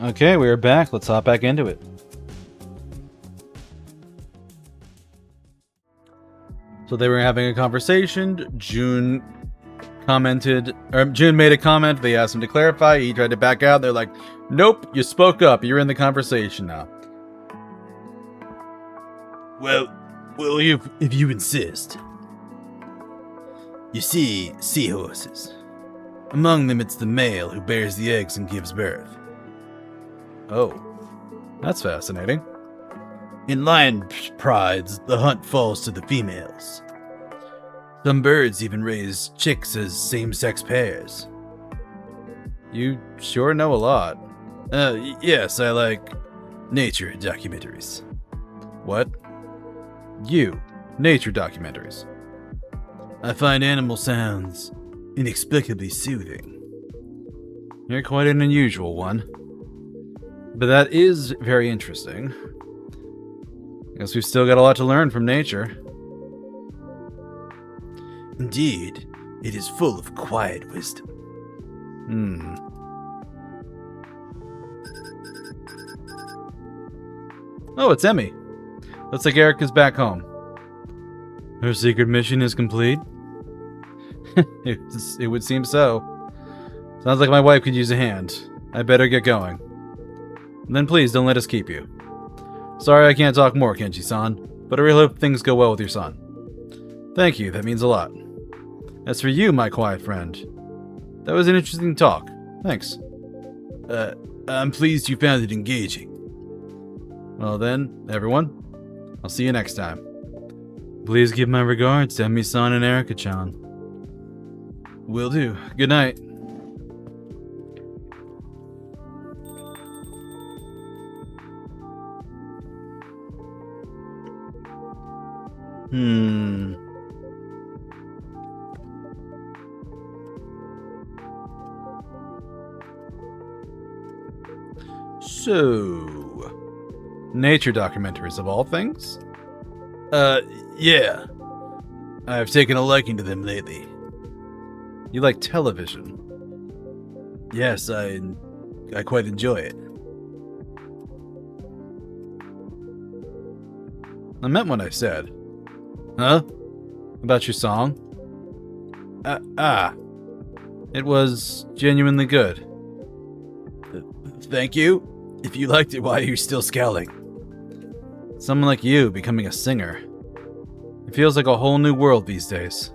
Okay, we are back. Let's hop back into it. So they were having a conversation. June made a comment. They asked him to clarify. He tried to back out. They're like, nope, you spoke up. You're in the conversation now. Well, if you insist. You see seahorses. Among them, it's the male who bears the eggs and gives birth. Oh, that's fascinating. In lion prides, the hunt falls to the females. Some birds even raise chicks as same-sex pairs. You sure know a lot. Yes, I like nature documentaries. What? You, nature documentaries. I find animal sounds inexplicably soothing. You're quite an unusual one. But that is very interesting. Guess we've still got a lot to learn from nature. Indeed, it is full of quiet wisdom. Oh, it's Emmy. Looks like Erica's back home. Her secret mission is complete? It would seem so. Sounds like my wife could use a hand. I better get going. Then please don't let us keep you. Sorry I can't talk more, Kenji-san, but I really hope things go well with your son. Thank you, that means a lot. As for you, my quiet friend, that was an interesting talk. Thanks. I'm pleased you found it engaging. Well then, everyone, I'll see you next time. Please give my regards to Emi-san and Erika-chan. Will do. Good night. So, nature documentaries of all things? Yeah. I've taken a liking to them lately. You like television? Yes, I quite enjoy it. I meant what I said. Huh? About your song? It was genuinely good. Thank you. If you liked it, why are you still scowling? Someone like you becoming a singer. It feels like a whole new world these days.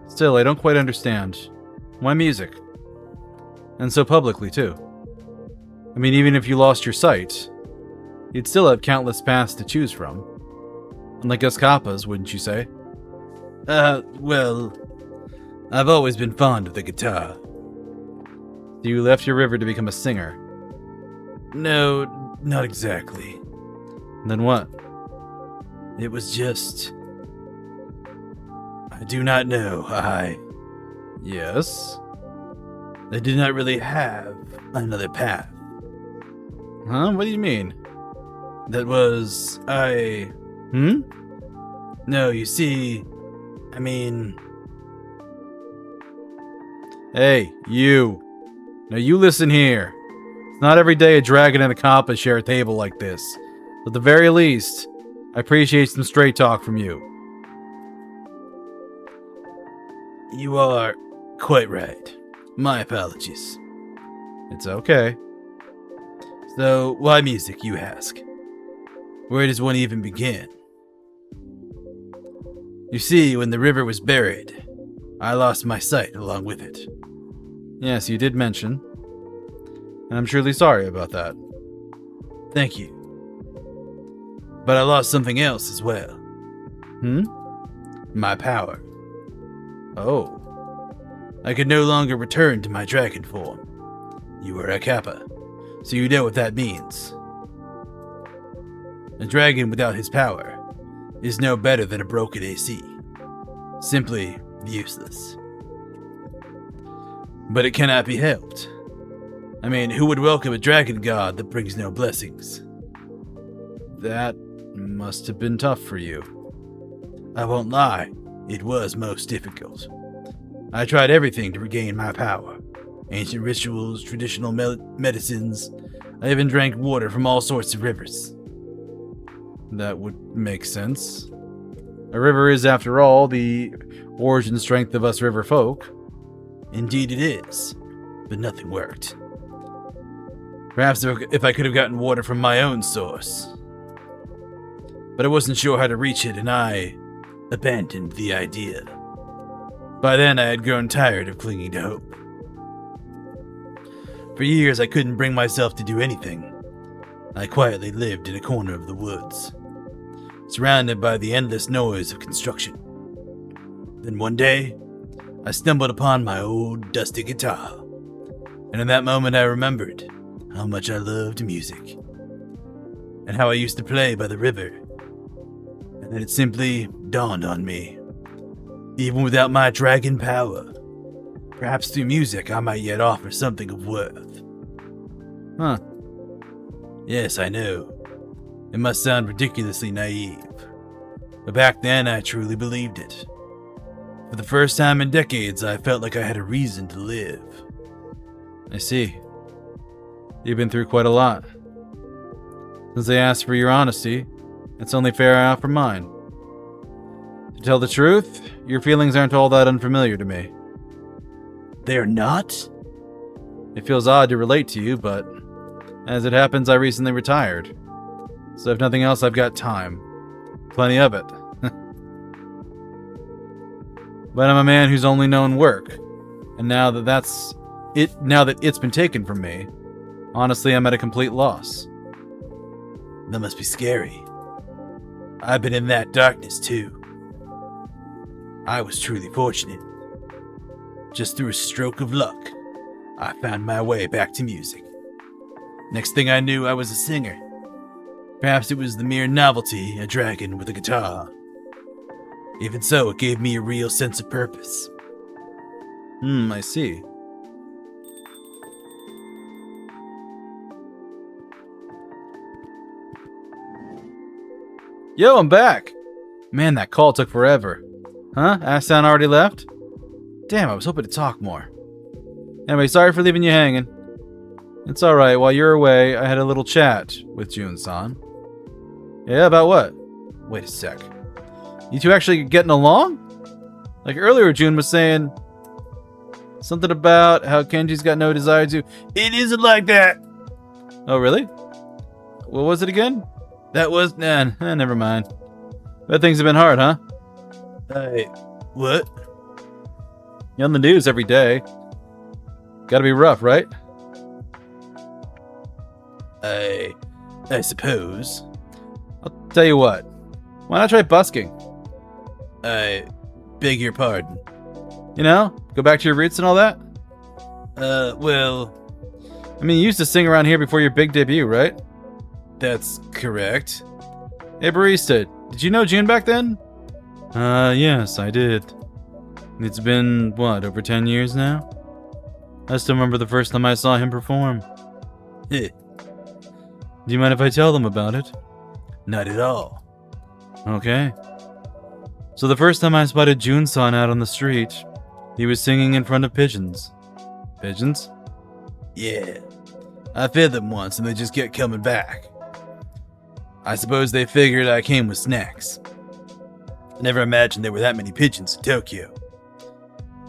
Still, I don't quite understand. Why music? And so publicly, too. I mean, even if you lost your sight, you'd still have countless paths to choose from. Unlike us kappas, wouldn't you say? Well, I've always been fond of the guitar. So you left your river to become a singer? No, not exactly. Then what? It was just... I do not know. Yes? I did not really have another path. Huh? What do you mean? That was... No, you see... I mean... Hey, you. Now you listen here. It's not every day a dragon and a kappa share a table like this. At the very least, I appreciate some straight talk from you. You are quite right. My apologies. It's okay. So, why music, you ask? Where does one even begin? You see, when the river was buried, I lost my sight along with it. Yes, you did mention. And I'm truly sorry about that. Thank you. But I lost something else as well. My power. Oh. I could no longer return to my dragon form. You are a kappa, so you know what that means. A dragon without his power is no better than a broken AC. Simply useless. But it cannot be helped. I mean, who would welcome a dragon god that brings no blessings? That must have been tough for you. I won't lie, it was most difficult. I tried everything to regain my power. Ancient rituals, traditional medicines. I even drank water from all sorts of rivers. That would make sense. A river is, after all, the origin strength of us river folk. Indeed it is, but nothing worked. Perhaps if I could have gotten water from my own source. But I wasn't sure how to reach it, and I abandoned the idea. By then, I had grown tired of clinging to hope. For years, I couldn't bring myself to do anything. I quietly lived in a corner of the woods, surrounded by the endless noise of construction. Then one day, I stumbled upon my old dusty guitar, and in that moment I remembered how much I loved music, and how I used to play by the river. And then it simply dawned on me. Even without my dragon power, perhaps through music I might yet offer something of worth. Huh. Yes, I know. It must sound ridiculously naive. But back then I truly believed it. For the first time in decades, I felt like I had a reason to live. I see. You've been through quite a lot. Since I asked for your honesty, it's only fair I offer mine. To tell the truth, your feelings aren't all that unfamiliar to me. They're not? It feels odd to relate to you, but as it happens, I recently retired. So if nothing else, I've got time. Plenty of it. But I'm a man who's only known work. And now that it's been taken from me, honestly, I'm at a complete loss. That must be scary. I've been in that darkness too. I was truly fortunate. Just through a stroke of luck, I found my way back to music. Next thing I knew, I was a singer. Perhaps it was the mere novelty, a dragon with a guitar. Even so, it gave me a real sense of purpose. I see. Yo, I'm back! Man, that call took forever. Huh? Aston already left? Damn, I was hoping to talk more. Anyway, sorry for leaving you hanging. It's alright, while you're away, I had a little chat with Jun-san. Yeah, about what? Wait a sec. You two actually getting along? Like earlier, Jun was saying something about how Kenji's got no desire to... It isn't like that! Oh, really? What was it again? That was... never mind. Bet things have been hard, huh? Hey, what? You're on the news every day. Gotta be rough, right? I suppose. I'll tell you what. Why not try busking? I beg your pardon. You know, go back to your roots and all that? Well... I mean, you used to sing around here before your big debut, right? That's correct. Hey, barista, did you know Jun back then? Yes, I did. It's been, what, over 10 years now? I still remember the first time I saw him perform. Do you mind if I tell them about it? Not at all. Okay. So the first time I spotted Jun-san out on the street, he was singing in front of pigeons. Pigeons? Yeah. I fed them once and they just kept coming back. I suppose they figured I came with snacks. I never imagined there were that many pigeons in Tokyo.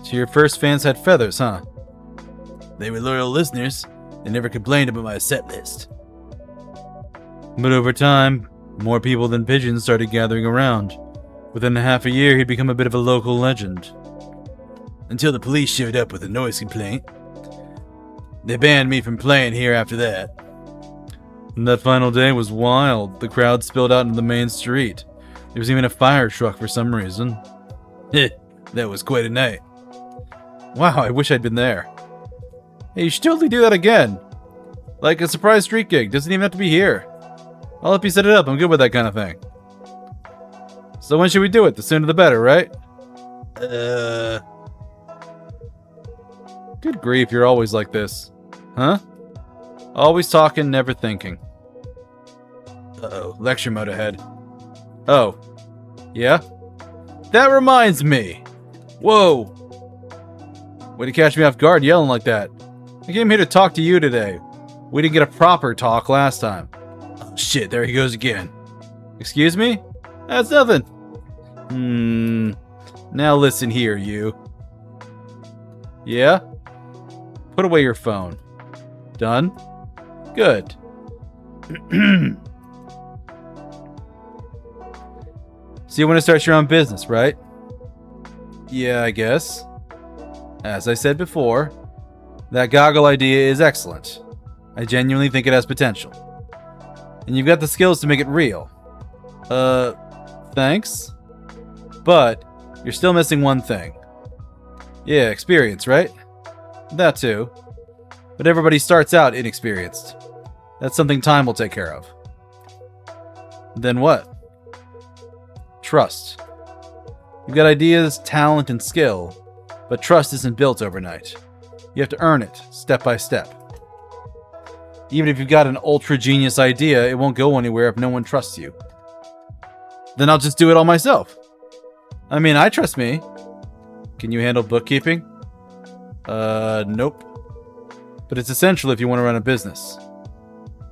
So your first fans had feathers, huh? They were loyal listeners. They never complained about my set list. But over time, more people than pigeons started gathering around. Within half a year, he'd become a bit of a local legend. Until the police showed up with a noise complaint. They banned me from playing here after that. And that final day was wild. The crowd spilled out into the main street. There was even a fire truck for some reason. That was quite a night. Wow, I wish I'd been there. Hey, you should totally do that again. Like a surprise street gig. Doesn't even have to be here. I'll help you set it up. I'm good with that kind of thing. So when should we do it? The sooner the better, right? Good grief, you're always like this. Huh? Always talking, never thinking. Uh-oh, lecture mode ahead. Oh. Yeah? That reminds me. Whoa. Way to catch me off guard yelling like that. I came here to talk to you today. We didn't get a proper talk last time. Oh shit, there he goes again. Excuse me? That's nothing. Now listen here, you. Yeah? Put away your phone. Done? Good. So you want to start your own business, right? Yeah, I guess. As I said before, that goggle idea is excellent. I genuinely think it has potential. And you've got the skills to make it real. Thanks? But you're still missing one thing. Yeah, experience, right? That too. But everybody starts out inexperienced. That's something time will take care of. Then what? Trust. You've got ideas, talent, and skill, but trust isn't built overnight. You have to earn it, step by step. Even if you've got an ultra-genius idea, it won't go anywhere if no one trusts you. Then I'll just do it all myself. I mean, I trust me. Can you handle bookkeeping? Nope. But it's essential if you want to run a business.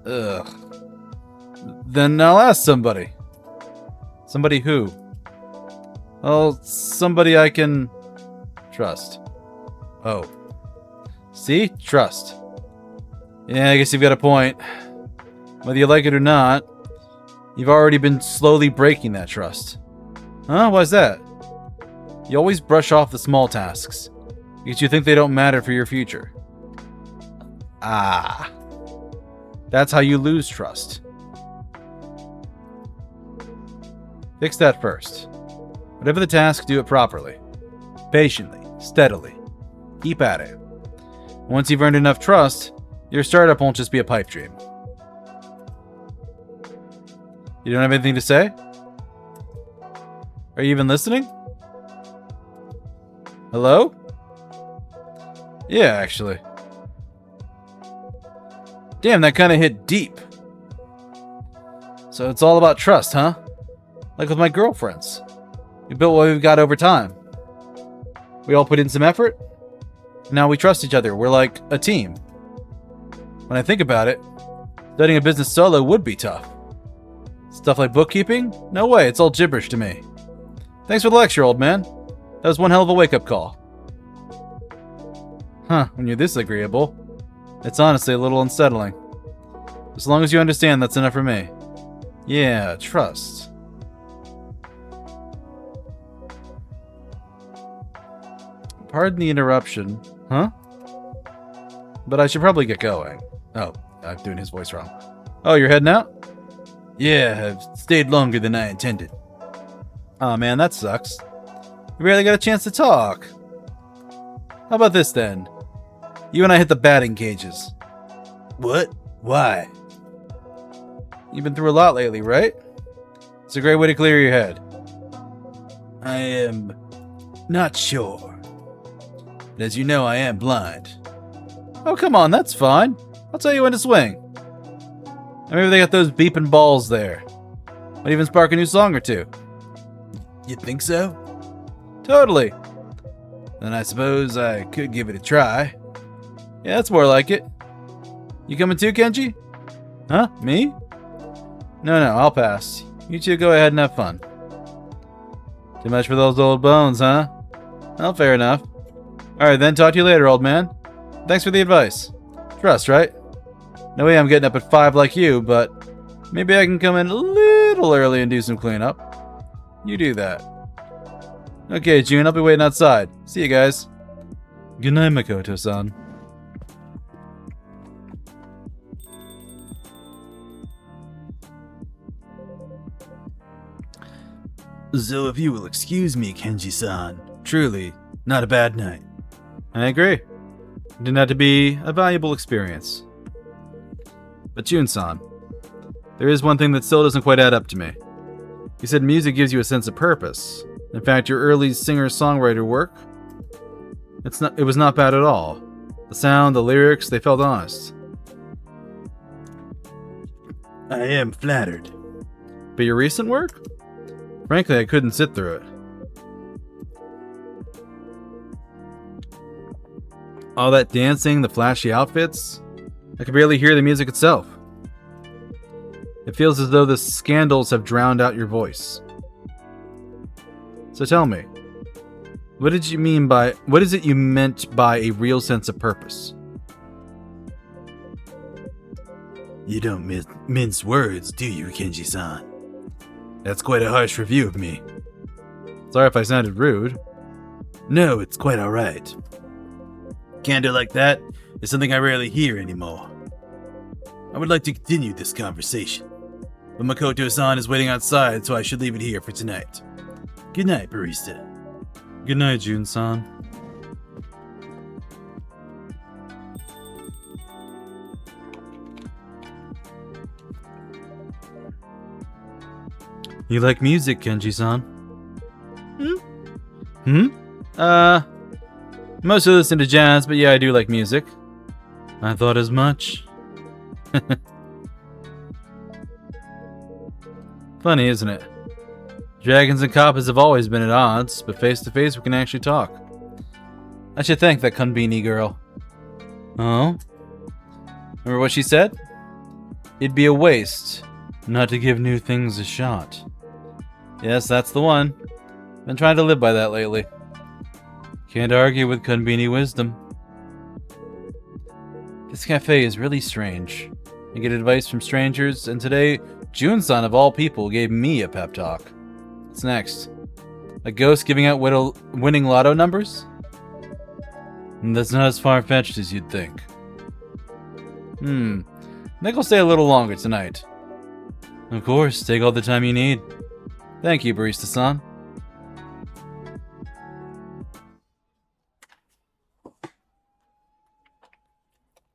Ugh. Then I'll ask somebody. Somebody who? Oh, somebody I can trust. Oh. See? Trust. Yeah, I guess you've got a point. Whether you like it or not, you've already been slowly breaking that trust. Huh? Why's that? You always brush off the small tasks, because you think they don't matter for your future. Ah. That's how you lose trust. Fix that first. Whatever the task, do it properly. Patiently, steadily. Keep at it. Once you've earned enough trust, your startup won't just be a pipe dream. You don't have anything to say? Are you even listening? Hello? Yeah, actually. Damn, that kind of hit deep. So it's all about trust, huh? Like with my girlfriends. We built what we've got over time. We all put in some effort. Now we trust each other. We're like a team. When I think about it, starting a business solo would be tough. Stuff like bookkeeping? No way, it's all gibberish to me. Thanks for the lecture, old man. That was one hell of a wake-up call. Huh, when you're this agreeable, it's honestly a little unsettling. As long as you understand, that's enough for me. Yeah, trust. Pardon the interruption. Huh? But I should probably get going. Oh, I'm doing his voice wrong. Oh, you're heading out? Yeah, I've stayed longer than I intended. Aw, man, that sucks. We barely got a chance to talk. How about this, then? You and I hit the batting cages. What? Why? You've been through a lot lately, right? It's a great way to clear your head. I am not sure. But as you know, I am blind. Oh, come on, that's fine. I'll tell you when to swing. Maybe they got those beeping balls there. Might even spark a new song or two. You think so? Totally. Then I suppose I could give it a try. Yeah, that's more like it. You coming too, Kenji? Huh? Me? No, I'll pass. You two go ahead and have fun. Too much for those old bones, huh? Well, fair enough. Alright then, talk to you later, old man. Thanks for the advice. Trust, right? No way I'm getting up at 5 like you, but maybe I can come in a little early and do some cleanup. You do that. Okay, June, I'll be waiting outside. See you guys. Good night, Makoto-san. So if you will excuse me, Kenji-san, truly, not a bad night. I agree. It didn't have to be a valuable experience. But June-san, there is one thing that still doesn't quite add up to me. You said music gives you a sense of purpose. In fact, your early singer-songwriter work, it was not bad at all. The sound, the lyrics, they felt honest. I am flattered. But your recent work? Frankly, I couldn't sit through it. All that dancing, the flashy outfits. I can barely hear the music itself. It feels as though the scandals have drowned out your voice. So tell me, what is it you meant by a real sense of purpose? You don't mince words, do you, Kenji-san? That's quite a harsh review of me. Sorry if I sounded rude. No, it's quite alright. Candor like that is something I rarely hear anymore. I would like to continue this conversation, but Makoto-san is waiting outside, so I should leave it here for tonight. Good night, barista. Good night, Jun-san. You like music, Kenji-san? Mostly listen to jazz, but yeah, I do like music. I thought as much. Funny, isn't it? Dragons and Kappas have always been at odds, but face to face we can actually talk. I should thank that Konbini girl. Oh? Remember what she said? It'd be a waste not to give new things a shot. Yes, that's the one. Been trying to live by that lately. Can't argue with Konbini wisdom. This cafe is really strange. I get advice from strangers, and today, Jun-san of all people gave me a pep talk. What's next? A ghost giving out winning lotto numbers? That's not as far-fetched as you'd think. Think I'll stay a little longer tonight. Of course, take all the time you need. Thank you, barista-san.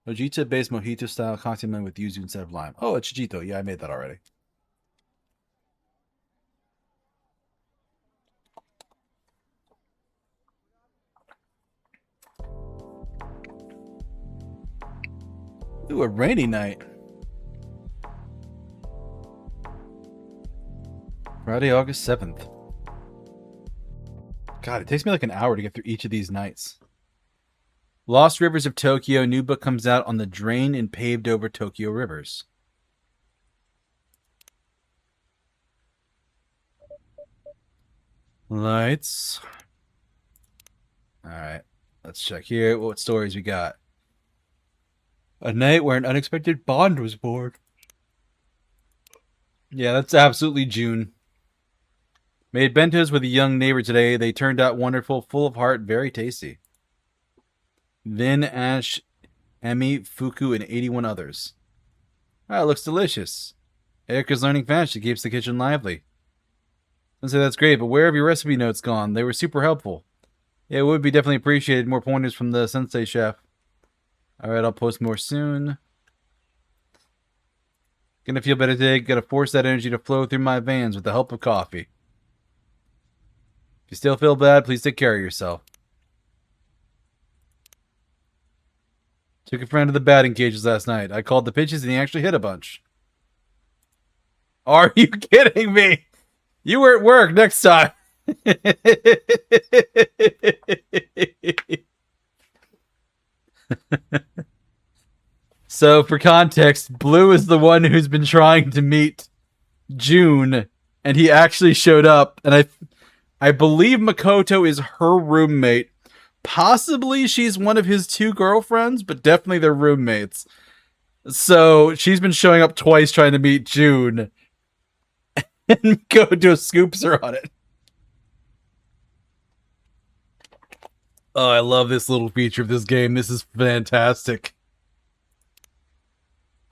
Ojita-based mojito-style cocktail made with yuzu instead of lime. Oh, it's Chijito. Yeah, I made that already. Ooh, a rainy night. Friday, August 7th. God, it takes me like an hour to get through each of these nights. Lost Rivers of Tokyo. New book comes out on the drained and paved over Tokyo rivers. Lights. Alright. Let's check here. What stories we got? A night where an unexpected bond was born. Yeah, that's absolutely June. Made bentos with a young neighbor today. They turned out wonderful, full of heart, very tasty. Vin, Ash, Emi, Fuku, and 81 others. Ah, it looks delicious. Erica's learning fast. She keeps the kitchen lively. I'd say that's great, but where have your recipe notes gone? They were super helpful. Yeah, it would be definitely appreciated. More pointers from the sensei chef. Alright, I'll post more soon. Gonna feel better today. Gotta force that energy to flow through my veins with the help of coffee. If you still feel bad, please take care of yourself. Took a friend to the batting cages last night. I called the pitches and he actually hit a bunch. Are you kidding me? You were at work next time. So, for context, Blue is the one who's been trying to meet June, and he actually showed up, and I believe Makoto is her roommate. Possibly she's one of his two girlfriends, but definitely they're roommates. So, she's been showing up twice trying to meet June, and Makoto scoops her on it. Oh, I love this little feature of this game. This is fantastic.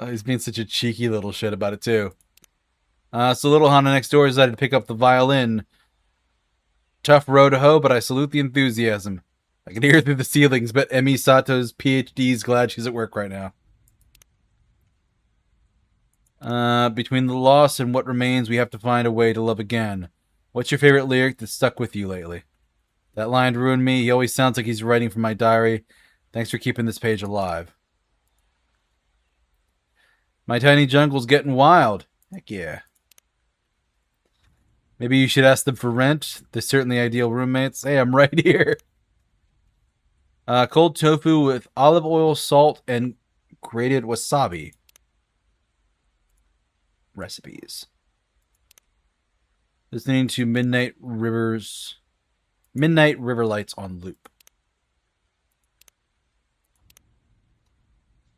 Oh, he's being such a cheeky little shit about it, too. So Little Hana next door decided to pick up the violin. Tough row to hoe, but I salute the enthusiasm. I can hear it through the ceilings, but Emi Sato's PhD is glad she's at work right now. Between the loss and what remains, we have to find a way to love again. What's your favorite lyric that stuck with you lately? That line ruined me. He always sounds like he's writing from my diary. Thanks for keeping this page alive. My tiny jungle's getting wild. Heck yeah. Maybe you should ask them for rent. They're certainly ideal roommates. Hey, I'm right here. Cold tofu with olive oil, salt, and grated wasabi. Recipes. Listening to Midnight River Lights on loop.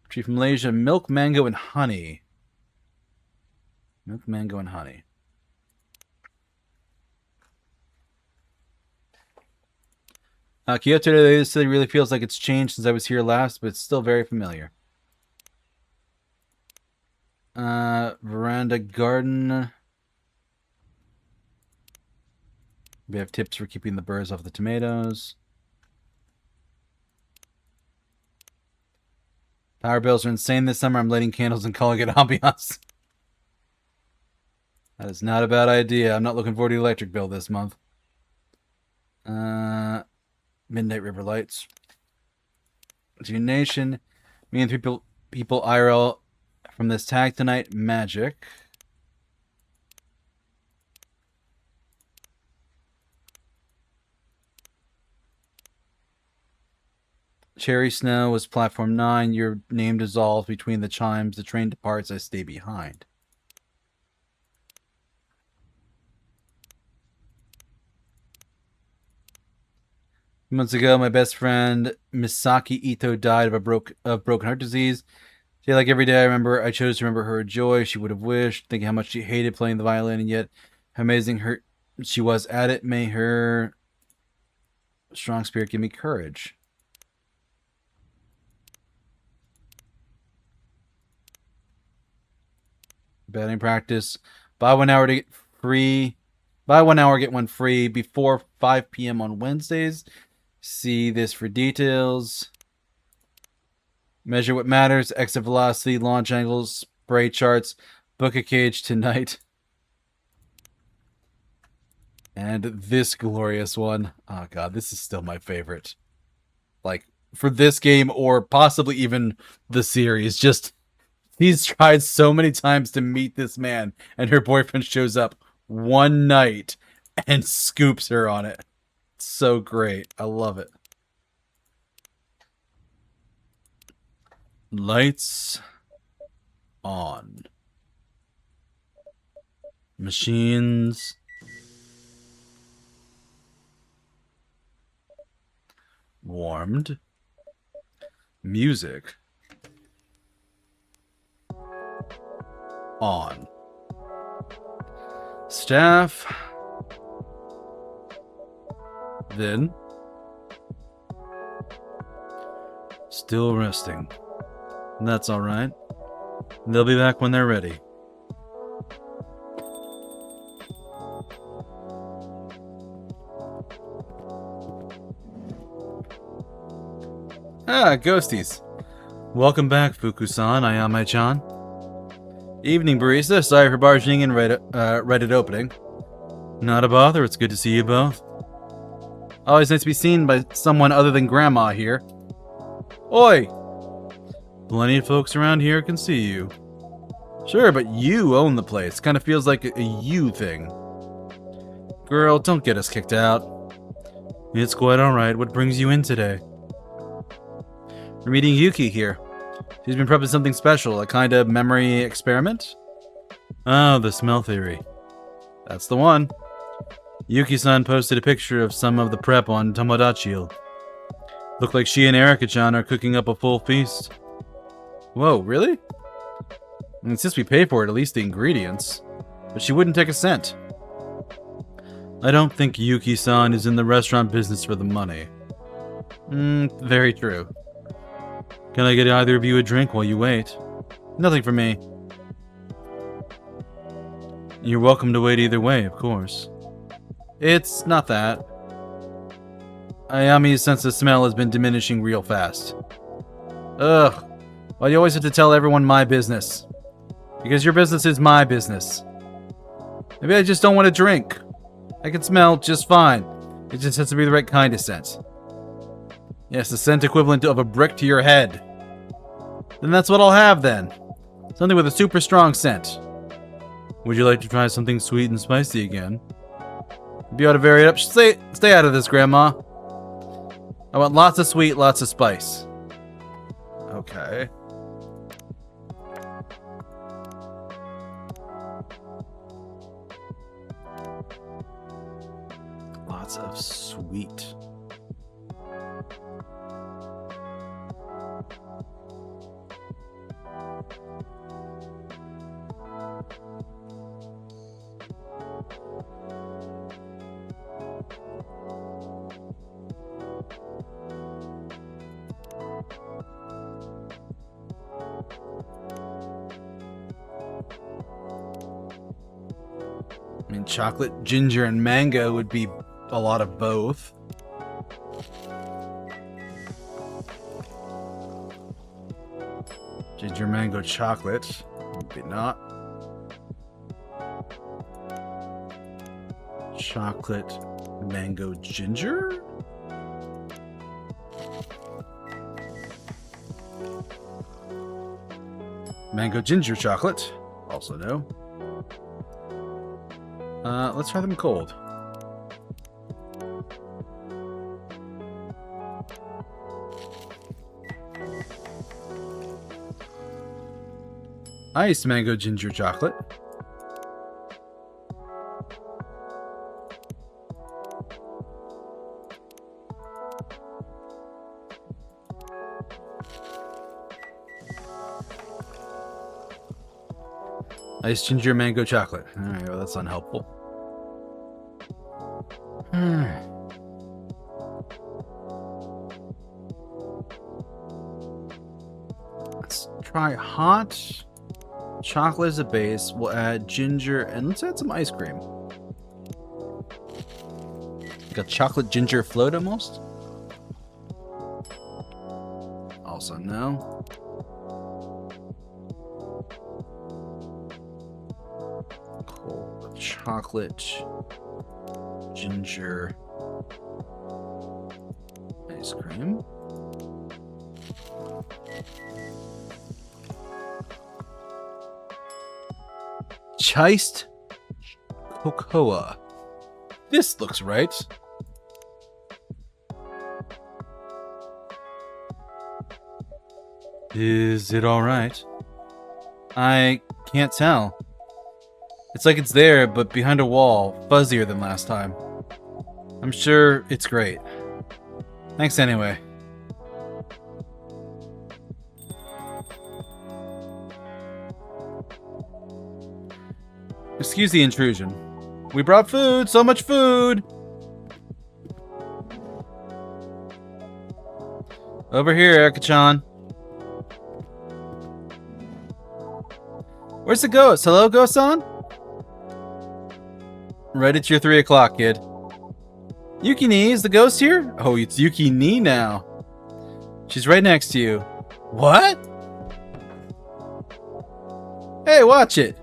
Tree from Malaysia, milk, mango, and honey. Milk, mango, and honey. Kyoto today, this city really feels like it's changed since I was here last, but it's still very familiar. Veranda garden. We have tips for keeping the burrs off the tomatoes. Power bills are insane this summer. I'm lighting candles and calling it ambiance. That is not a bad idea. I'm not looking forward to the electric bill this month. Midnight River Lights. To Nation. Me and people IRL from this tag tonight. Magic. Cherry Snow was platform 9. Your name dissolves between the chimes. The train departs. I stay behind. Months ago, my best friend Misaki Ito died of broken heart disease. She, like every day, I chose to remember her joy she would have wished, thinking how much she hated playing the violin, and yet how amazing she was at it. May her strong spirit give me courage. Batting practice. Buy 1 hour to get free. Buy 1 hour, get one free before 5 p.m. on Wednesdays. See this for details. Measure what matters. Exit velocity, launch angles, spray charts. Book a cage tonight. And this glorious one. Oh god, this is still my favorite. Like, for this game or possibly even the series. Just, he's tried so many times to meet this man, and her boyfriend shows up one night and scoops her on it. It's so great. I love it. Lights on. Machines warmed. Music on. Staff. Then still resting. That's all right. They'll be back when they're ready. Ghosties. Welcome back, Fuku-san, Ayame-chan. Evening, barista. Sorry for barging in Reddit opening. Not a bother. It's good to see you both. Always nice to be seen by someone other than Grandma here. Oi! Plenty of folks around here can see you. Sure, but you own the place. Kind of feels like a you thing. Girl, don't get us kicked out. It's quite alright. What brings you in today? We're meeting Yuki here. She's been prepping something special, a kind of memory experiment? Oh, the smell theory. That's the one. Yuki-san posted a picture of some of the prep on Tomodachi. Looked like she and Erika-chan are cooking up a full feast. Whoa, really? I mean, since we pay for it, at least the ingredients. But she wouldn't take a cent. I don't think Yuki-san is in the restaurant business for the money. Very true. Can I get either of you a drink while you wait? Nothing for me. You're welcome to wait either way, of course. It's not that. Ayame's sense of smell has been diminishing real fast. Ugh. Why do you always have to tell everyone my business? Because your business is my business. Maybe I just don't want to drink. I can smell just fine. It just has to be the right kind of scent. Yes, the scent equivalent of a brick to your head. Then that's what I'll have then. Something with a super strong scent. Would you like to try something sweet and spicy again? If you ought to vary it up, stay out of this, Grandma. I want lots of sweet, lots of spice. Okay. Lots of sweet. I mean, chocolate, ginger, and mango would be a lot of both. Ginger, mango, chocolate. Maybe not. Chocolate, mango, ginger? Mango, ginger, chocolate. Also no. Let's try them cold. Iced mango, ginger, chocolate. Iced ginger, mango, chocolate. Alright, well, that's unhelpful. Let's try hot. Chocolate as a base. We'll add ginger and let's add some ice cream. Like a chocolate ginger float almost. Also no. Cold chocolate ginger ice cream. Chiced cocoa. This looks right. Is it all right? I can't tell. It's like it's there, but behind a wall, fuzzier than last time. I'm sure it's great. Thanks anyway. Excuse the intrusion. We brought food! So much food! Over here, Erika-chan. Where's the ghost? Hello, Ghost-san? Right at your 3 o'clock, kid. Yuki-ni, is the ghost here? Oh, it's Yuki-ni now. She's right next to you. What? Hey, watch it.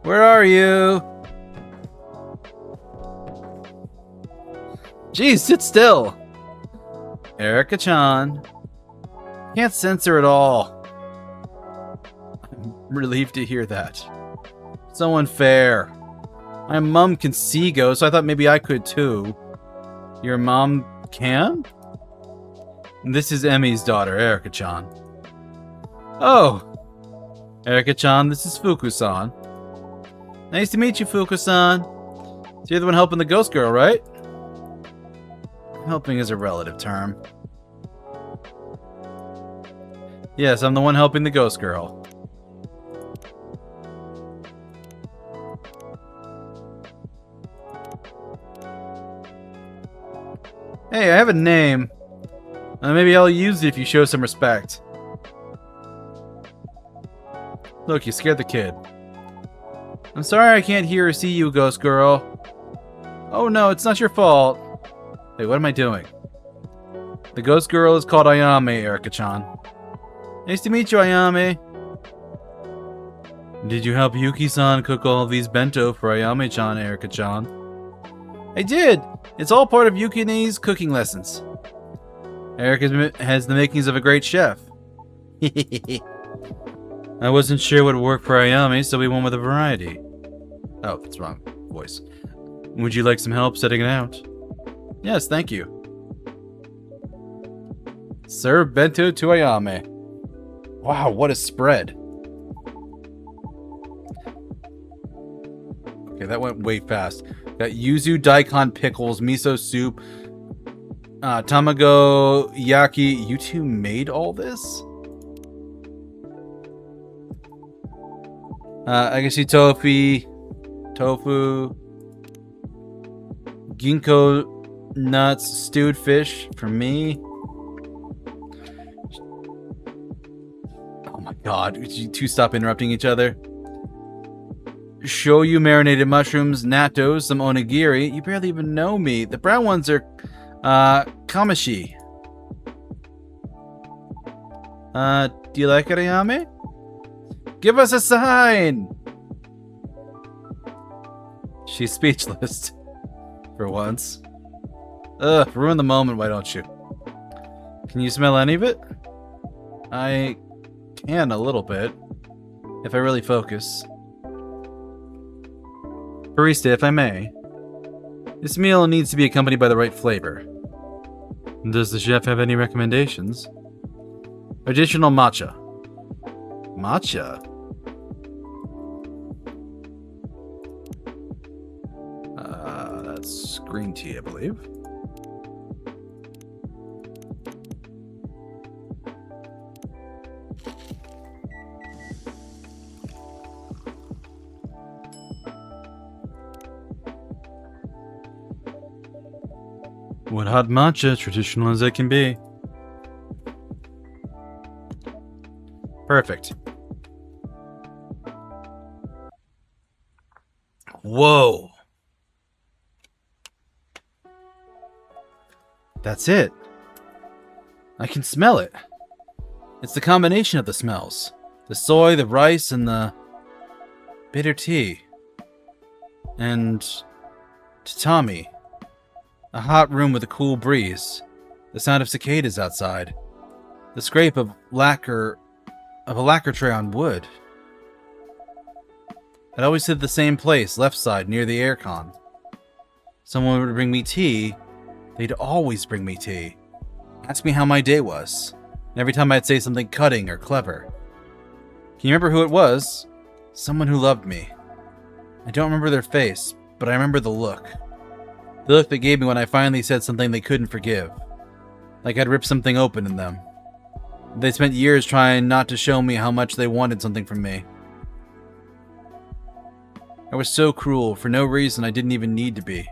Where are you? Geez, sit still. Erika-chan. Can't sense her at all. I'm relieved to hear that. So unfair. My mom can see ghosts, so I thought maybe I could too. Your mom can? This is Emmy's daughter, Erika-chan. Oh! Erika-chan, this is Fuku-san. Nice to meet you, Fuku-san. So you're the one helping the ghost girl, right? Helping is a relative term. Yes, I'm the one helping the ghost girl. Hey, I have a name. Maybe I'll use it if you show some respect. Look, you scared the kid. I'm sorry I can't hear or see you, ghost girl. Oh no, it's not your fault. Wait, what am I doing? The ghost girl is called Ayame, Erika-chan. Nice to meet you, Ayame. Did you help Yuki-san cook all of these bento for Ayame-chan, Erika-chan? I did! It's all part of Yuki-ni's cooking lessons. Erika has the makings of a great chef. I wasn't sure what would work for Ayame, so we went with a variety. Oh, that's wrong voice. Would you like some help setting it out? Yes, thank you. Serve bento to Ayame. Wow, what a spread. Okay, that went way fast. Got yuzu, daikon, pickles, miso soup, tamago, yaki. You two made all this? Agashi tofu, ginkgo nuts, stewed fish for me. Oh my god, would you two stop interrupting each other? Shoyu marinated mushrooms, natto, some onigiri. You barely even know me. The brown ones are kamashi. Do you like it, Ayame? Give us a sign! She's speechless. For once. Ugh, ruin the moment, why don't you? Can you smell any of it? I can a little bit. If I really focus. Barista, if I may. This meal needs to be accompanied by the right flavor. Does the chef have any recommendations? Additional matcha. Matcha? That's green tea, I believe. What hot matcha, traditional as it can be. Perfect. Whoa. That's it. I can smell it. It's the combination of the smells. The soy, the rice, and the bitter tea. And tatami. A hot room with a cool breeze. The sound of cicadas outside. The scrape of a lacquer tray on wood. I'd always sit at the same place, left side, near the aircon. Someone would bring me tea. They'd always bring me tea. Ask me how my day was. And every time I'd say something cutting or clever. Can you remember who it was? Someone who loved me. I don't remember their face, but I remember the look. The look they gave me when I finally said something they couldn't forgive. Like I'd ripped something open in them. They spent years trying not to show me how much they wanted something from me. I was so cruel, for no reason I didn't even need to be.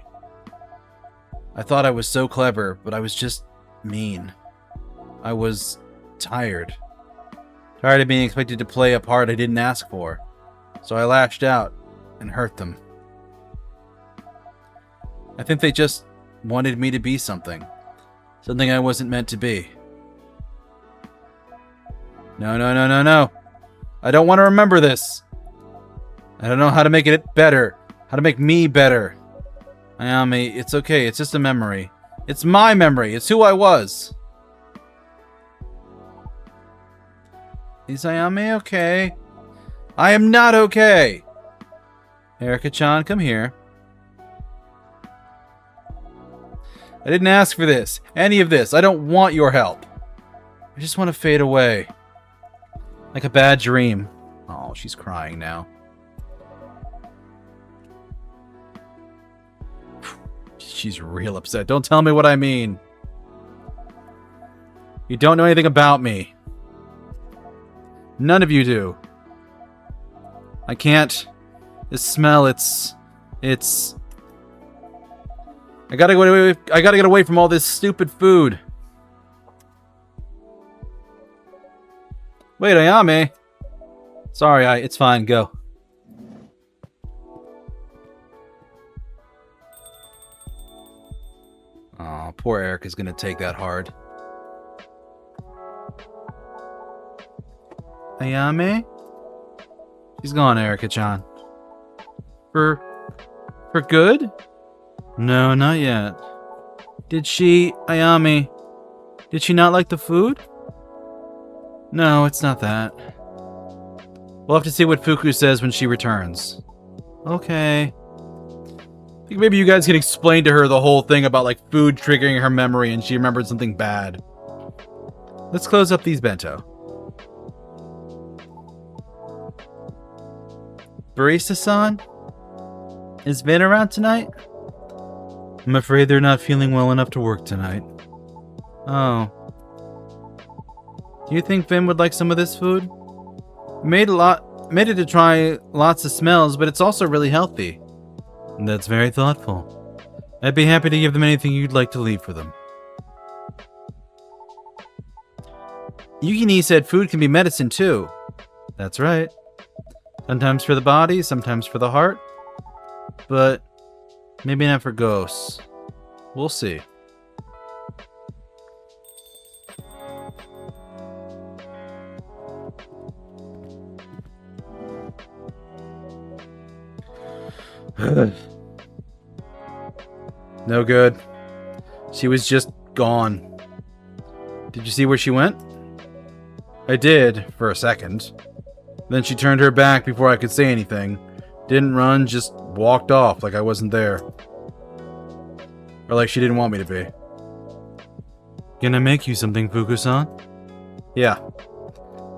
I thought I was so clever, but I was just mean. I was tired. Tired of being expected to play a part I didn't ask for. So I lashed out and hurt them. I think they just wanted me to be something. Something I wasn't meant to be. No, no, no, no, no. I don't want to remember this. I don't know how to make it better. How to make me better. Ayame, it's okay. It's just a memory. It's my memory. It's who I was. Is Ayame okay? I am not okay. Erika-chan, come here. I didn't ask for this. Any of this. I don't want your help. I just want to fade away. Like a bad dream. Oh, she's crying now. She's real upset. Don't tell me what I mean. You don't know anything about me. None of you do. I can't. This smell, it's... I gotta get away from all this stupid food. Wait, Ayame. Sorry, it's fine. Go. Oh, poor Eric is gonna take that hard. Ayame? She's gone, Erika-chan. For good? No, not yet. Did she, Ayame, did she not like the food? No, it's not that. We'll have to see what Fuku says when she returns. Okay. I think maybe you guys can explain to her the whole thing about like food triggering her memory and she remembered something bad. Let's close up these bento. Barista-san? Is Vin around tonight? I'm afraid they're not feeling well enough to work tonight. Oh. Do you think Vin would like some of this food? Made it to try lots of smells, but it's also really healthy. That's very thoughtful. I'd be happy to give them anything you'd like to leave for them. Yukini said food can be medicine too. That's right. Sometimes for the body, sometimes for the heart. But maybe not for ghosts. We'll see. No good. She was just gone. Did you see where she went? I did, for a second. Then she turned her back before I could say anything. Didn't run, just walked off like I wasn't there. Or like she didn't want me to be. Can I make you something, Fuku-san? Yeah.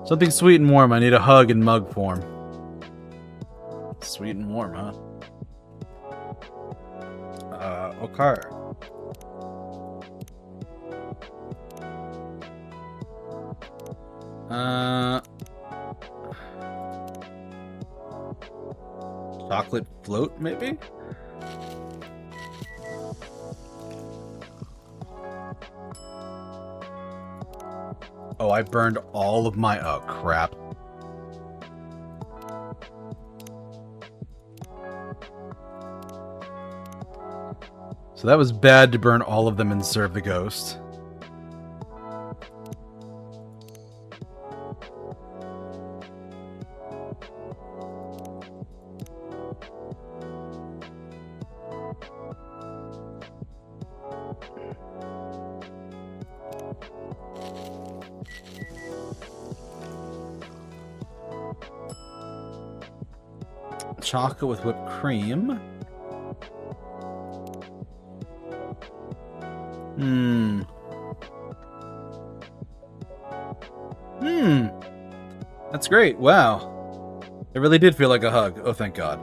Something sweet and warm. I need a hug in mug form. Sweet and warm, huh? Okay. Chocolate float, maybe? Oh, I burned all of my... Oh, crap. So that was bad to burn all of them and serve the ghost. Chocolate with whipped cream. That's great. Wow. It really did feel like a hug. Oh, thank God.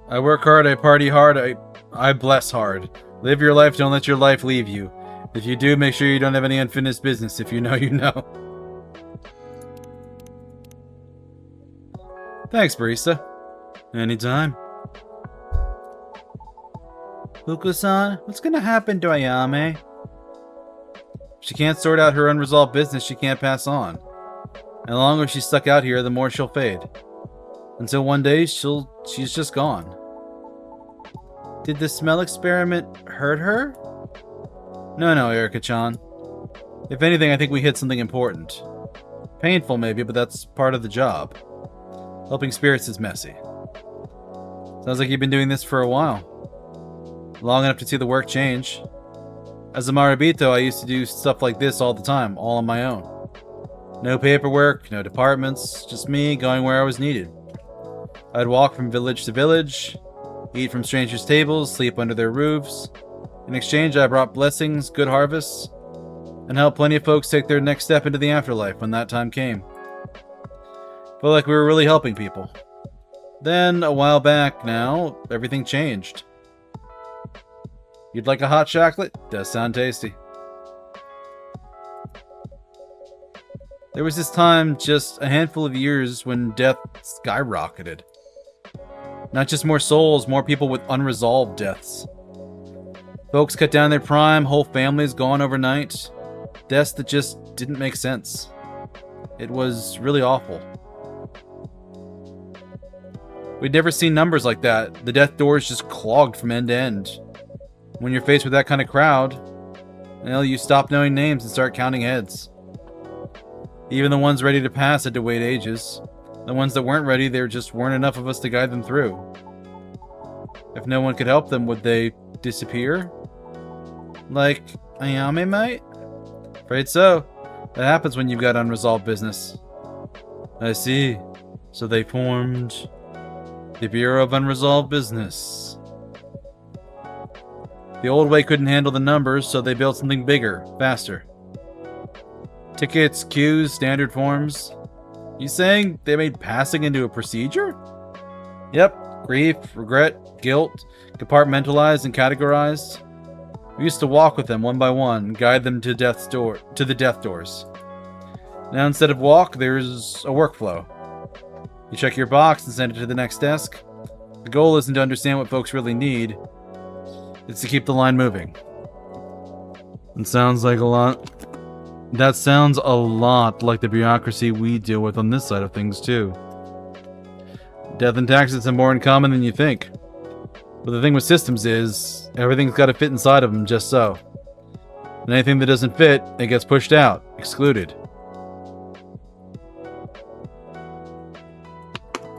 I work hard, I party hard, I bless hard. Live your life, don't let your life leave you. If you do, make sure you don't have any unfinished business. If you know, you know. Thanks, barista. Anytime. Fuku-san, what's gonna happen to Ayame? If she can't sort out her unresolved business, she can't pass on. And the longer she's stuck out here, the more she'll fade. Until one day, she's just gone. Did the smell experiment hurt her? No, Erika-chan. If anything, I think we hit something important. Painful, maybe, but that's part of the job. Helping spirits is messy. Sounds like you've been doing this for a while. Long enough to see the work change. As a Marabito, I used to do stuff like this all the time, all on my own. No paperwork, no departments, just me going where I was needed. I'd walk from village to village, eat from strangers' tables, sleep under their roofs. In exchange, I brought blessings, good harvests, and helped plenty of folks take their next step into the afterlife when that time came. Felt like we were really helping people. Then, a while back now, everything changed. You'd like a hot chocolate? Does sound tasty. There was this time, just a handful of years, when death skyrocketed. Not just more souls, more people with unresolved deaths. Folks cut down their prime, whole families gone overnight. Deaths that just didn't make sense. It was really awful. We'd never seen numbers like that. The death doors just clogged from end to end. When you're faced with that kind of crowd, well, you stop knowing names and start counting heads. Even the ones ready to pass had to wait ages. The ones that weren't ready, there just weren't enough of us to guide them through. If no one could help them, would they disappear? Like Ayame might? Afraid so. That happens when you've got unresolved business. I see. So they formed the Bureau of Unresolved Business. The old way couldn't handle the numbers, so they built something bigger, faster. Tickets, queues, standard forms. You saying they made passing into a procedure? Yep. Grief, regret, guilt, compartmentalized and categorized. We used to walk with them one by one, guide them to the death doors. Now instead of walk, there's a workflow. You check your box and send it to the next desk. The goal isn't to understand what folks really need. It's to keep the line moving. It sounds like a lot. That sounds a lot like the bureaucracy we deal with on this side of things, too. Death and taxes are more in common than you think. But the thing with systems is, everything's got to fit inside of them just so. And anything that doesn't fit, it gets pushed out, excluded.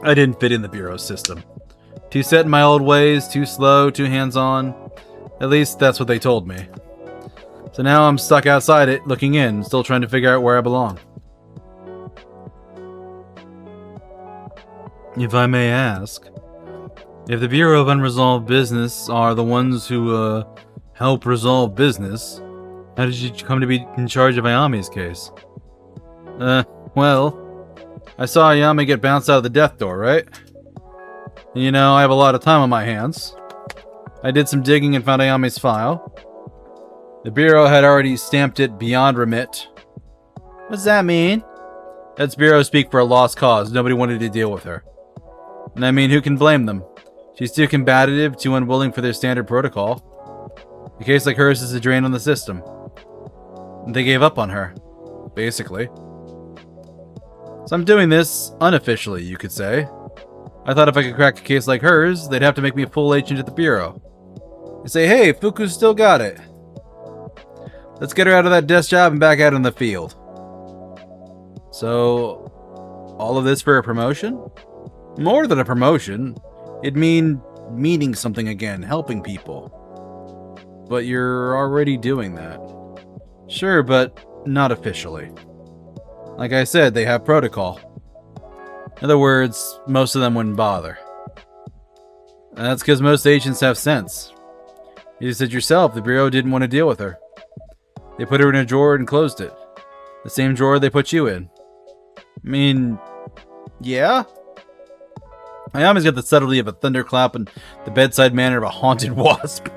I didn't fit in the Bureau system. Too set in my old ways, too slow, too hands-on. At least that's what they told me. So now I'm stuck outside it, looking in, still trying to figure out where I belong. If I may ask, if the Bureau of Unresolved Business are the ones who, help resolve business, how did you come to be in charge of Ayame's case? Well, I saw Ayame get bounced out of the death door, right? And you know, I have a lot of time on my hands. I did some digging and found Ayame's file. The Bureau had already stamped it beyond remit. What's that mean? That's Bureau speak for a lost cause. Nobody wanted to deal with her. And I mean, who can blame them? She's too combative, too unwilling for their standard protocol. A case like hers is a drain on the system. And they gave up on her, basically. So I'm doing this unofficially, you could say. I thought if I could crack a case like hers, they'd have to make me a full agent at the Bureau. They say, hey, Fuku's still got it. Let's get her out of that desk job and back out in the field. So, all of this for a promotion? More than a promotion. It'd mean meaning something again, helping people. But you're already doing that. Sure, but not officially. Like I said, they have protocol. In other words, most of them wouldn't bother. And that's because most agents have sense. You said yourself, the Bureau didn't want to deal with her. They put her in a drawer and closed it. The same drawer they put you in. I mean, yeah? Ayame's got the subtlety of a thunderclap and the bedside manner of a haunted wasp.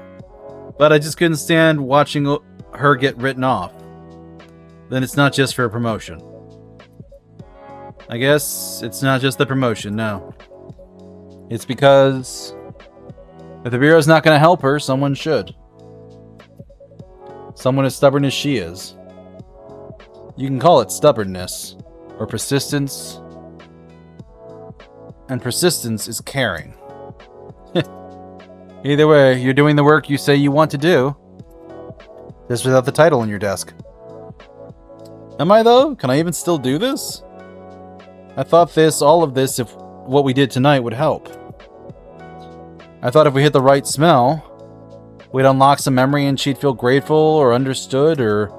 But I just couldn't stand watching her get written off. Then it's not just for a promotion. I guess it's not just the promotion, no. It's because if the Bureau's not going to help her, someone should. Someone as stubborn as she is. You can call it stubbornness, or persistence. And persistence is caring. Either way, you're doing the work you say you want to do. Just without the title on your desk. Am I though? Can I even still do this? I thought all of this, if what we did tonight would help. I thought if we hit the right smell, we'd unlock some memory and she'd feel grateful or understood or...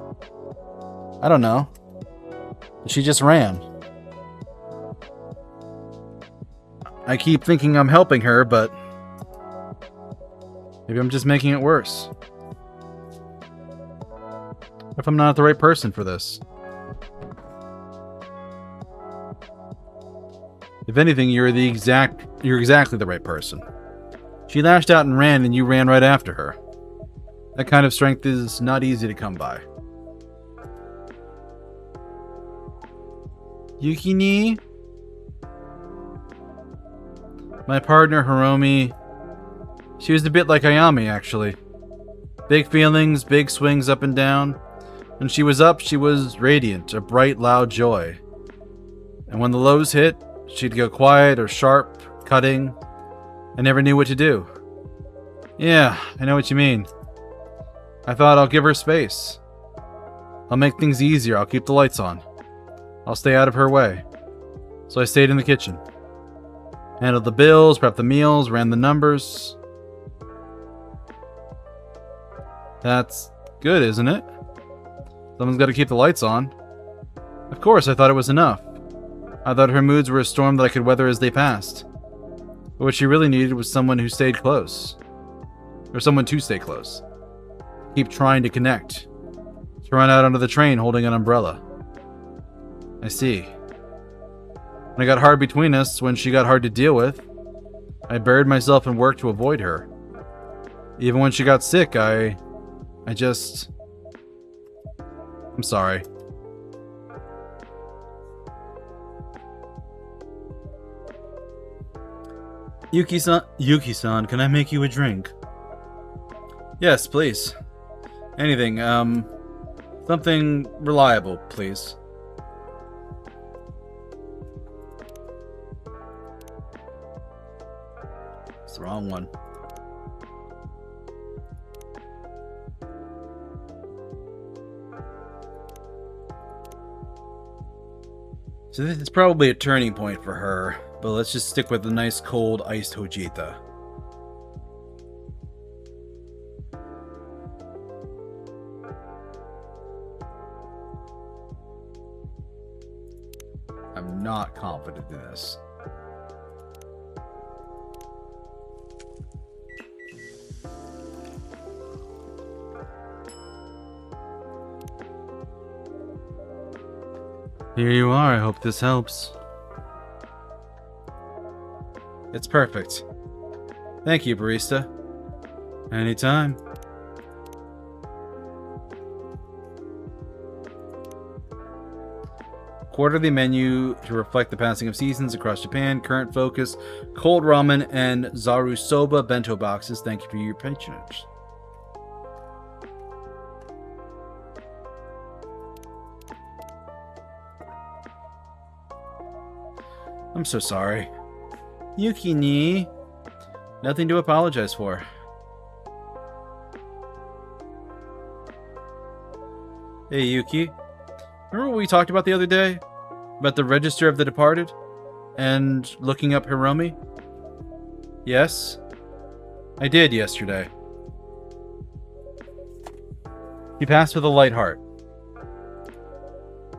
I don't know. But she just ran. I keep thinking I'm helping her, but... maybe I'm just making it worse. What if I'm not the right person for this? If anything, you're exactly the right person. She lashed out and ran, and you ran right after her. That kind of strength is not easy to come by. Yukini? My partner, Hiromi, she was a bit like Ayame, actually. Big feelings, big swings up and down. When she was up, she was radiant, a bright, loud joy. And when the lows hit, she'd go quiet or sharp, cutting. I never knew what to do. Yeah, I know what you mean. I thought I'll give her space. I'll make things easier, I'll keep the lights on. I'll stay out of her way. So I stayed in the kitchen. Handled the bills, prepped the meals, ran the numbers. That's good, isn't it? Someone's got to keep the lights on. Of course, I thought it was enough. I thought her moods were a storm that I could weather as they passed. But what she really needed was someone who stayed close. Or someone to stay close. Keep trying to connect. To run out onto the train holding an umbrella. I see. When it got hard between us, when she got hard to deal with, I buried myself in work to avoid her. Even when she got sick, I'm sorry. Yuki-san, can I make you a drink? Yes, please. Anything, something reliable, please. It's the wrong one. So this is probably a turning point for her, but let's just stick with the nice cold iced hojita. I'm not confident in this. Here you are, I hope this helps. It's perfect. Thank you, barista. Anytime. Quarterly menu to reflect the passing of seasons across Japan. Current focus, cold ramen and zarusoba bento boxes. Thank you for your patronage. I'm so sorry. Yuki ni. Nothing to apologize for. Hey Yuki. Remember what we talked about the other day? About the Register of the Departed? And looking up Hiromi? Yes? I did yesterday. He passed with a light heart.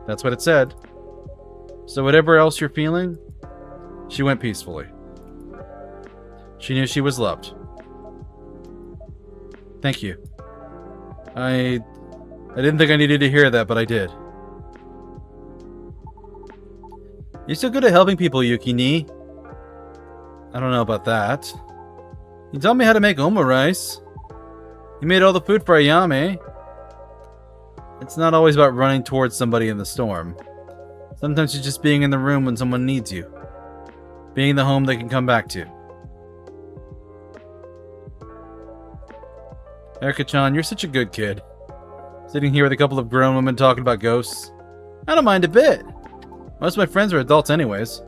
That's what it said. So whatever else you're feeling, she went peacefully. She knew she was loved. Thank you. I didn't think I needed to hear that, but I did. You're so good at helping people, Yuki ni. I don't know about that. You taught me how to make omurice. You made all the food for Ayame. It's not always about running towards somebody in the storm. Sometimes it's just being in the room when someone needs you. Being the home they can come back to. Erica-chan, you're such a good kid. Sitting here with a couple of grown women talking about ghosts. I don't mind a bit. Most of my friends are adults anyways.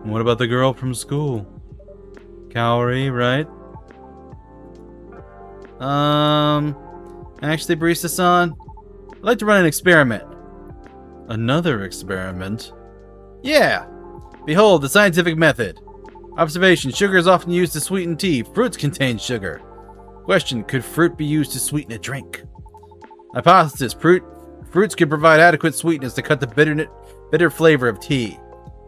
And what about the girl from school? Kaori, right? Actually, barista-san, I'd like to run an experiment. Another experiment? Yeah! Behold, the scientific method. Observation, sugar is often used to sweeten tea. Fruits contain sugar. Question, could fruit be used to sweeten a drink? Hypothesis, fruits could provide adequate sweetness to cut the bitter flavor of tea.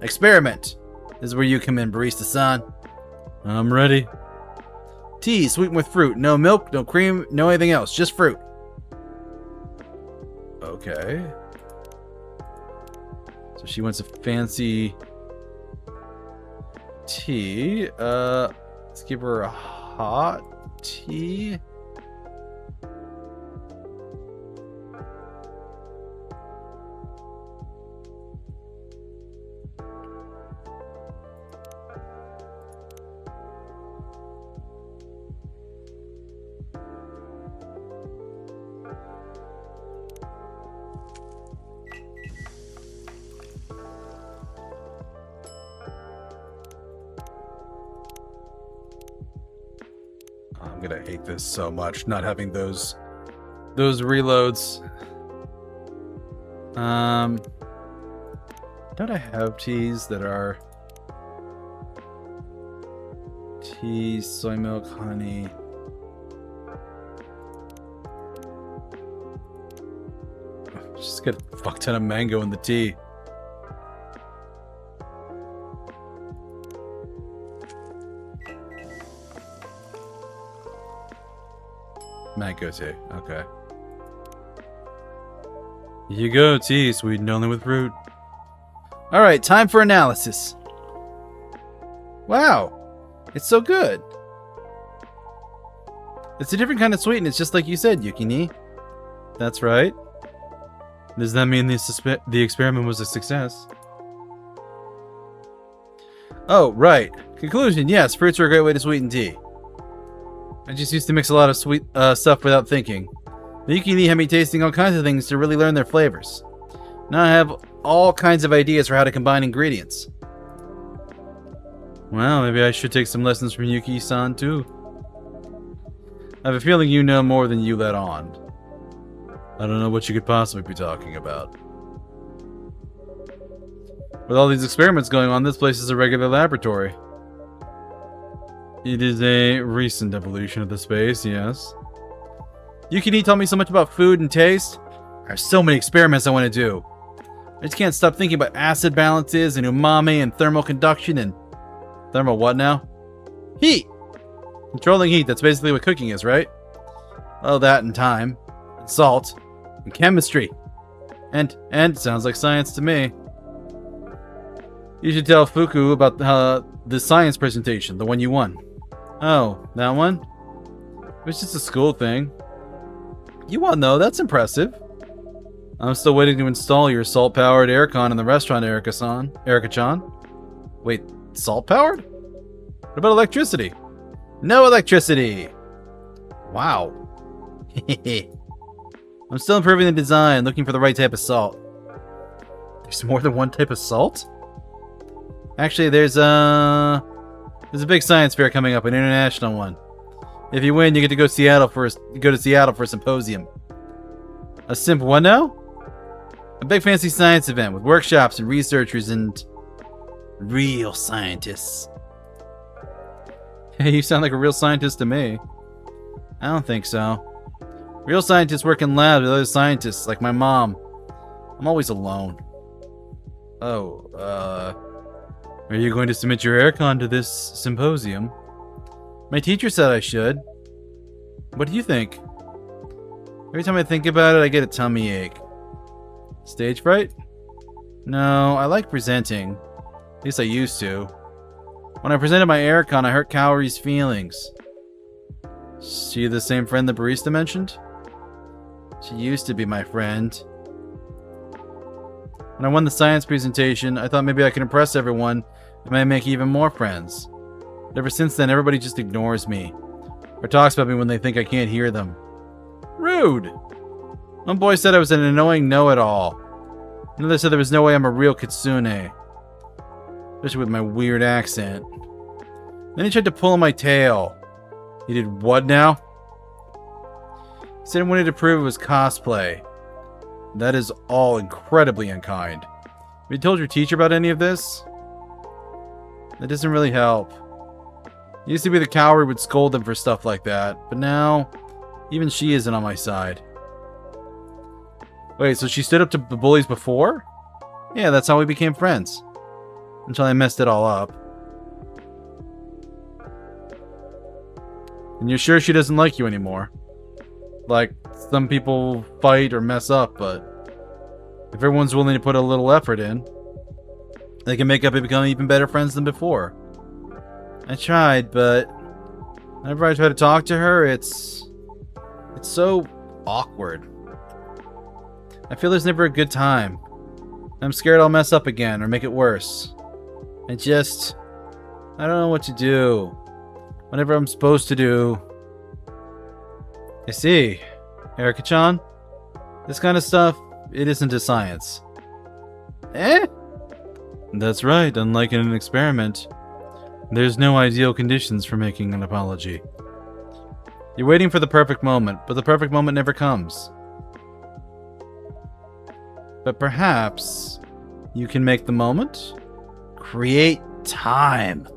Experiment. This is where you come in, barista-san. I'm ready. Tea sweetened with fruit. No milk, no cream, no anything else. Just fruit. Okay. So she wants a fancy tea. Let's give her a hot tea. I'm gonna hate this so much, not having those reloads. Don't I have teas that are tea, soy milk, honey? Just get a fuck ton of mango in the tea. Mango tea, okay. Here you go, tea, sweetened only with fruit. Alright, time for analysis. Wow, it's so good. It's a different kind of sweetness, just like you said, Yukini. That's right. Does that mean the experiment was a success? Oh, right. Conclusion, yes, fruits are a great way to sweeten tea. I just used to mix a lot of sweet stuff without thinking. The Yukini had me tasting all kinds of things to really learn their flavors. Now I have all kinds of ideas for how to combine ingredients. Well, maybe I should take some lessons from Yuki-san too. I have a feeling you know more than you let on. I don't know what you could possibly be talking about. With all these experiments going on, this place is a regular laboratory. It is a recent evolution of the space, yes. Yukini taught me so much about food and taste. There are so many experiments I want to do. I just can't stop thinking about acid balances and umami and thermal conduction and... Thermal what now? Heat! Controlling heat, that's basically what cooking is, right? Well, that and time. And salt. And chemistry. And sounds like science to me. You should tell Fuku about the science presentation, the one you won. Oh, that one? It was just a school thing. You won though, that's impressive. I'm still waiting to install your salt-powered aircon in the restaurant, Erica-chan. Wait, salt-powered? What about electricity? No electricity! Wow. I'm still improving the design, looking for the right type of salt. There's more than one type of salt? Actually, there's a big science fair coming up, an international one. If you win, you get to go to Seattle for a symposium. A simp what now? A big fancy science event with workshops and researchers and real scientists. Hey, you sound like a real scientist to me. I don't think so. Real scientists work in labs with other scientists, like my mom. I'm always alone. Oh, are you going to submit your aircon to this symposium? My teacher said I should. What do you think? Every time I think about it, I get a tummy ache. Stage fright? No, I like presenting. At least I used to. When I presented my aircon, I hurt Kaori's feelings. She the same friend the barista mentioned? She used to be my friend. When I won the science presentation, I thought maybe I could impress everyone and might make even more friends. But ever since then, everybody just ignores me. Or talks about me when they think I can't hear them. Rude! One boy said I was an annoying know-it-all. Another said there was no way I'm a real kitsune. Especially with my weird accent. Then he tried to pull my tail. He did what now? He said he wanted to prove it was cosplay. That is all incredibly unkind. Have you told your teacher about any of this? That doesn't really help. It used to be the Kaori would scold them for stuff like that, but now, even she isn't on my side. Wait, so she stood up to the bullies before? Yeah, that's how we became friends. Until I messed it all up. And you're sure she doesn't like you anymore? Like, some people fight or mess up, but if everyone's willing to put a little effort in, they can make up and become even better friends than before. I tried, but whenever I try to talk to her, it's so awkward. I feel there's never a good time. I'm scared I'll mess up again or make it worse. I don't know what to do. Whatever I'm supposed to do. I see. Erica-chan? This kind of stuff, it isn't a science. Eh? That's right, unlike in an experiment. There's no ideal conditions for making an apology. You're waiting for the perfect moment, but the perfect moment never comes. But perhaps you can make the moment? Create time.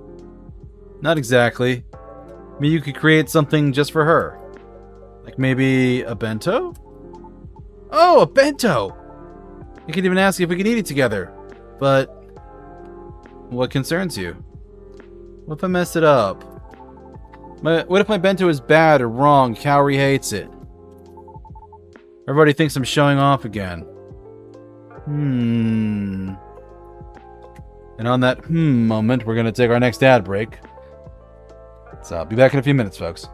Not exactly. I mean, you could create something just for her. Like maybe a bento? Oh, a bento! I could even ask if we can eat it together. But what concerns you? What if I messed it up? What if my bento is bad or wrong? Kaori hates it. Everybody thinks I'm showing off again. And on that moment, we're going to take our next ad break. So I'll be back in a few minutes, folks.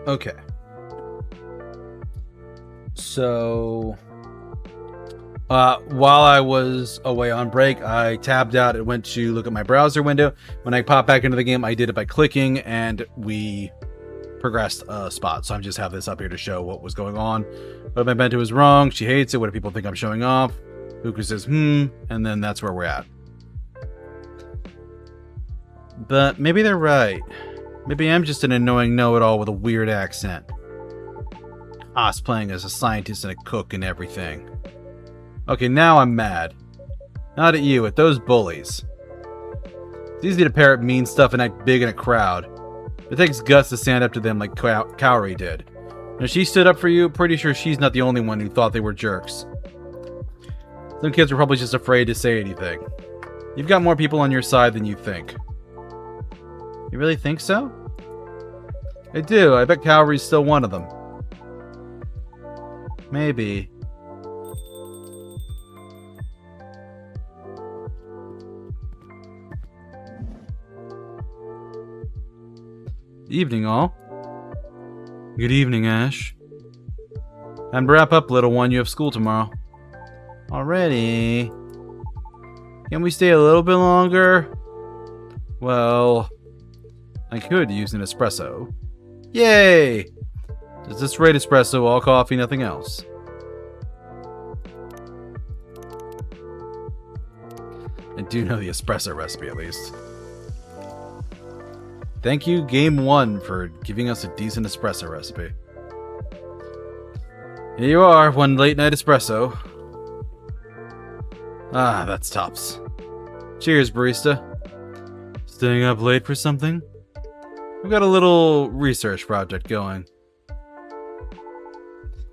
Okay. So, while I was away on break, I tabbed out and went to look at my browser window. When I popped back into the game, I did it by clicking, and we progressed a spot. So I'm just have this up here to show what was going on. But if my bento is wrong, she hates it. What do people think I'm showing off? Fuku says, and then that's where we're at. But maybe they're right. Maybe I'm just an annoying know-it-all with a weird accent. Cosplaying as a scientist and a cook and everything. Okay, now I'm mad. Not at you, at those bullies. It's easy to parrot mean stuff and act big in a crowd. It takes guts to stand up to them like Kaori did. And if she stood up for you, pretty sure she's not the only one who thought they were jerks. Some kids were probably just afraid to say anything. You've got more people on your side than you think. You really think so? I do. I bet Kaori's still one of them. Maybe. Evening, all. Good evening, Ash. And wrap up, little one. You have school tomorrow. Already? Can we stay a little bit longer? Well, I could use an espresso. Yay! Just this straight espresso, all coffee, nothing else. I do know the espresso recipe, at least. Thank you, Game 1, for giving us a decent espresso recipe. Here you are, one late-night espresso. Ah, that's tops. Cheers, barista. Staying up late for something? I've got a little research project going.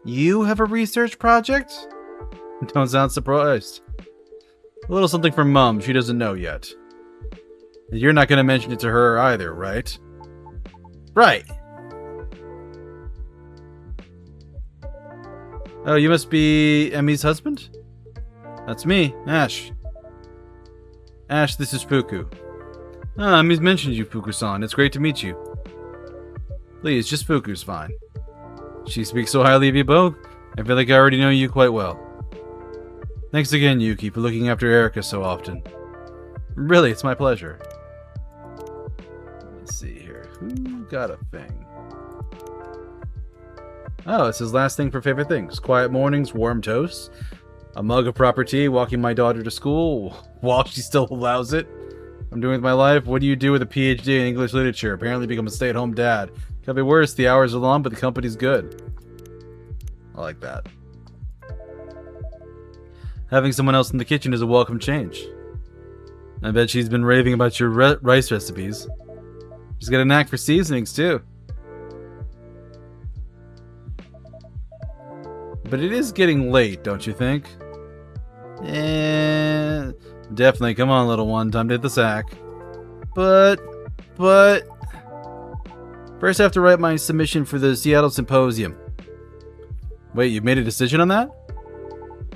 You have a research project? Don't sound surprised. A little something for Mum, she doesn't know yet. You're not going to mention it to her either, right? Right! Oh, you must be Emmy's husband? That's me, Ash. Ash, this is Fuku. Ah, Emmy's mentioned you, Fuku-san. It's great to meet you. Please, just Fuku's fine. She speaks so highly of you both, I feel like I already know you quite well. Thanks again, Yuki, for looking after Erika so often. Really, it's my pleasure. Let's see here. Who got a thing? Oh, it's his last thing for favorite things. Quiet mornings, warm toast, a mug of proper tea, walking my daughter to school while she still allows it. I'm doing with my life. What do you do with a PhD in English literature? Apparently become a stay-at-home dad. Could be worse. The hours are long, but the company's good. I like that. Having someone else in the kitchen is a welcome change. I bet she's been raving about your rice recipes. She's got a knack for seasonings, too. But it is getting late, don't you think? Definitely. Come on, little one. Time to hit the sack. But... First, I have to write my submission for the Seattle Symposium. Wait, you've made a decision on that?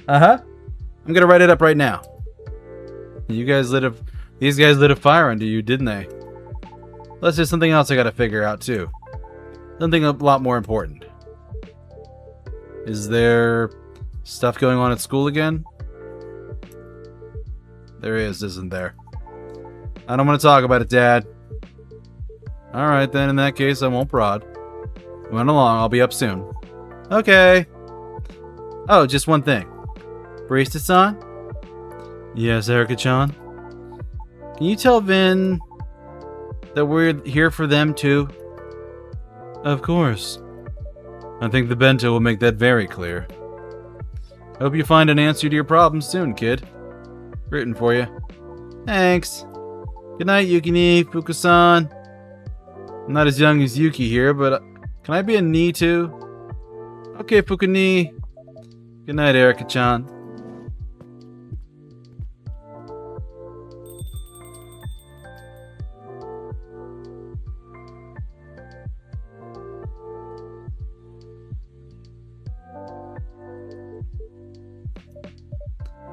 Uh-huh. I'm gonna write it up right now. These guys lit a fire under you, didn't they? Plus, there's something else I gotta figure out, too. Something a lot more important. Is there stuff going on at school again? There is, isn't there? I don't want to talk about it, Dad. Alright then, in that case, I won't prod. Run along, I'll be up soon. Okay. Oh, just one thing. Barista-san? Yes, Erika-chan? Can you tell Vin that we're here for them too? Of course. I think the bento will make that very clear. Hope you find an answer to your problem soon, kid. Rooting for you. Thanks. Good night, Yukini, Fuku-san. I'm not as young as Yuki here, but can I be a Ni too? Okay, Fuku-ni. Good night, Erika-chan.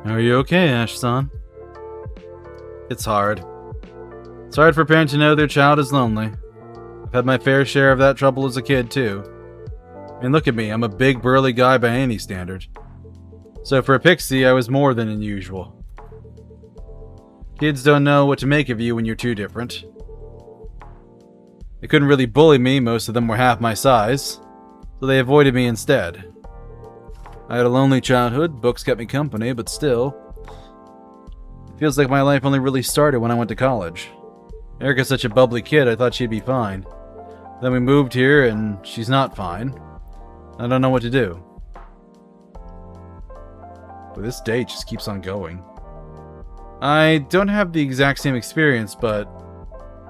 Are you okay, Ash-san? It's hard. It's hard for a parent to know their child is lonely. I've Had my fair share of that trouble as a kid, too. I mean, look at me. I'm a big, burly guy by any standard. So for a pixie, I was more than unusual. Kids don't know what to make of you when you're too different. They couldn't really bully me. Most of them were half my size, so they avoided me instead. I had a lonely childhood. Books kept me company, but still. It feels like my life only really started when I went to college. Erica's such a bubbly kid, I thought she'd be fine. Then we moved here, and she's not fine. I don't know what to do. But this day just keeps on going. I don't have the exact same experience, but...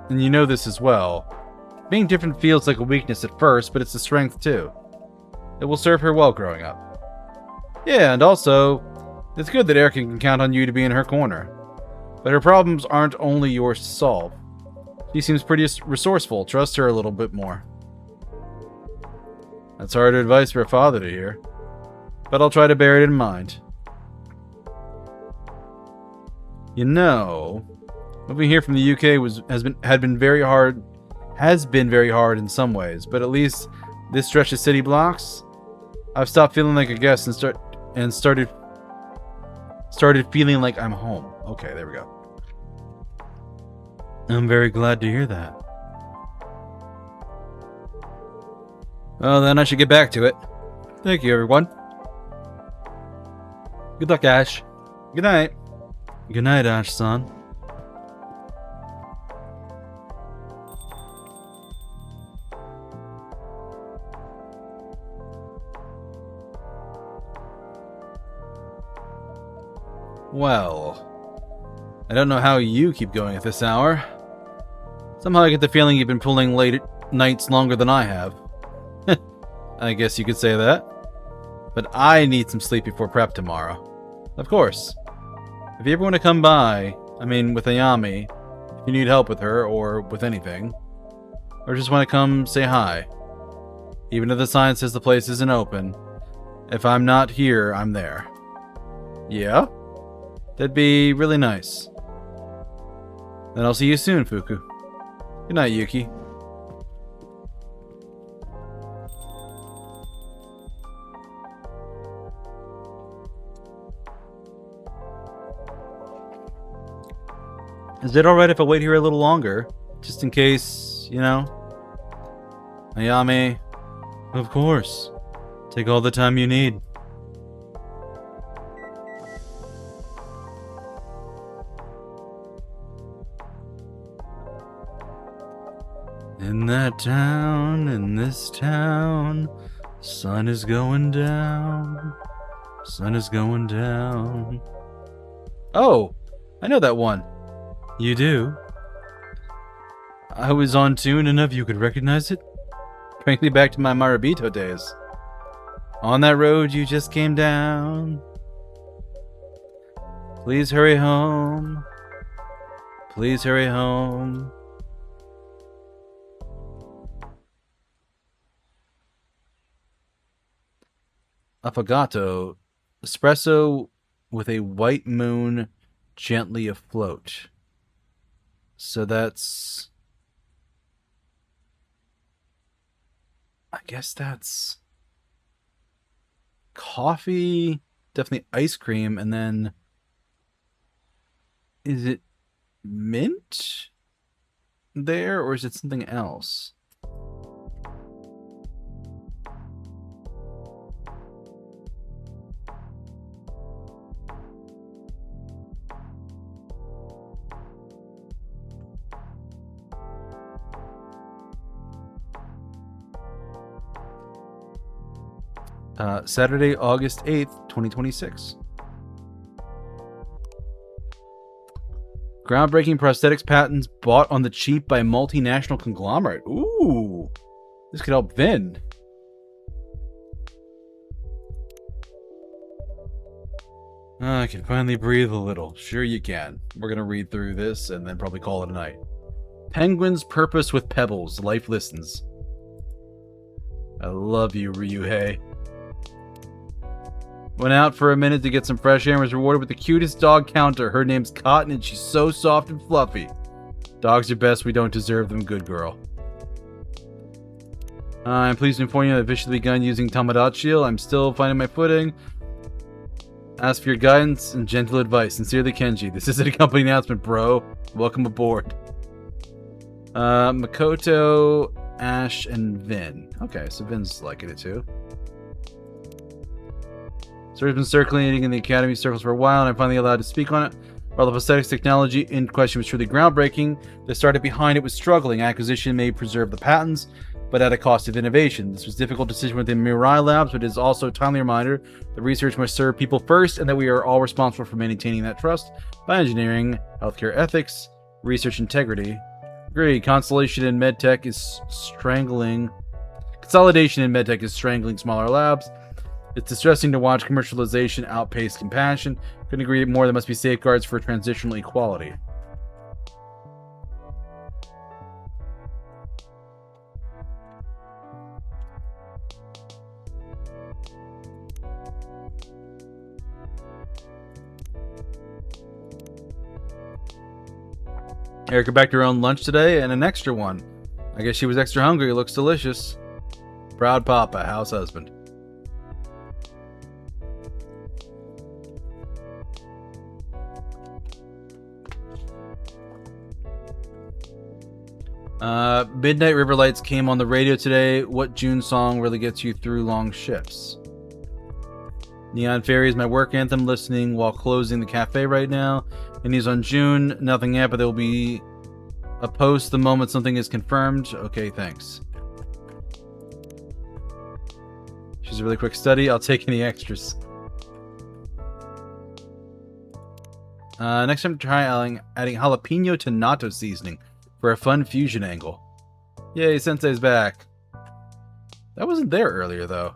and you know this as well. Being different feels like a weakness at first, but it's a strength too. It will serve her well growing up. Yeah, and also, it's good that Erica can count on you to be in her corner. But her problems aren't only yours to solve. She seems pretty resourceful. Trust her a little bit more. That's hard advice for a father to hear. But I'll try to bear it in mind. You know, moving here from the UK has been very hard in some ways, but at least this stretch of city blocks, I've stopped feeling like a guest and started feeling like I'm home. Okay, there we go. I'm very glad to hear that. Well, then I should get back to it. Thank you, everyone. Good luck, Ash. Good night. Good night, Ash-san. Well, I don't know how you keep going at this hour. Somehow I get the feeling you've been pulling late nights longer than I have. I guess you could say that. But I need some sleep before prep tomorrow. Of course. If you ever want to come by, I mean with Ayame, if you need help with her or with anything, or just want to come say hi. Even if the sign says the place isn't open, if I'm not here, I'm there. Yeah? That'd be really nice. Then I'll see you soon, Fuku. Good night, Yuki. Is it alright if I wait here a little longer? Just in case, you know? Ayame. Of course. Take all the time you need. In that town, in this town, sun is going down. Sun is going down. Oh, I know that one. You do? I was on tune enough you could recognize it? Brings me back to my Marabito days. On that road you just came down. Please hurry home. Please hurry home. Affogato. Espresso with a white moon gently afloat. So that's... I guess that's... coffee, definitely ice cream, and then... Is it mint there, or is it something else? Saturday, August 8th, 2026. Groundbreaking prosthetics patents bought on the cheap by multinational conglomerate. Ooh, this could help Vin. I can finally breathe a little. Sure you can. We're gonna read through this and then probably call it a night. Penguin's purpose with pebbles. Life listens. I love you, Ryuhei. Went out for a minute to get some fresh air and was rewarded with the cutest dog counter. Her name's Cotton and she's so soft and fluffy. Dogs are best, we don't deserve them, good girl. I'm pleased to inform you that I've officially begun using Tamagotchi. I'm still finding my footing. Ask for your guidance and gentle advice. Sincerely, Kenji. This isn't a company announcement, bro. Welcome aboard. Makoto, Ash, and Vin. Okay, so Vin's liking it too. So he's been circulating in the Academy circles for a while, and I'm finally allowed to speak on it. While the prosthetics technology in question was truly groundbreaking, the startup behind it was struggling. Acquisition may preserve the patents, but at a cost of innovation. This was a difficult decision within Mirai Labs, but it is also a timely reminder that research must serve people first, and that we are all responsible for maintaining that trust by engineering, healthcare ethics, research integrity. Agree. Consolidation in medtech is strangling smaller labs. It's distressing to watch commercialization outpace compassion. Couldn't agree more. There must be safeguards for transitional equality. Erica backed her own lunch today and an extra one. I guess she was extra hungry. It looks delicious. Proud papa, house husband. Midnight River Lights came on the radio today. What June song really gets you through long shifts? Neon Fairy is my work anthem, listening while closing the cafe right now. And he's on June. Nothing yet, but there will be a post the moment something is confirmed. Okay, thanks. She's a really quick study. I'll take any extras. Next time, try adding jalapeno to natto seasoning for a fun fusion angle. Yay, Sensei's back. That wasn't there earlier, though.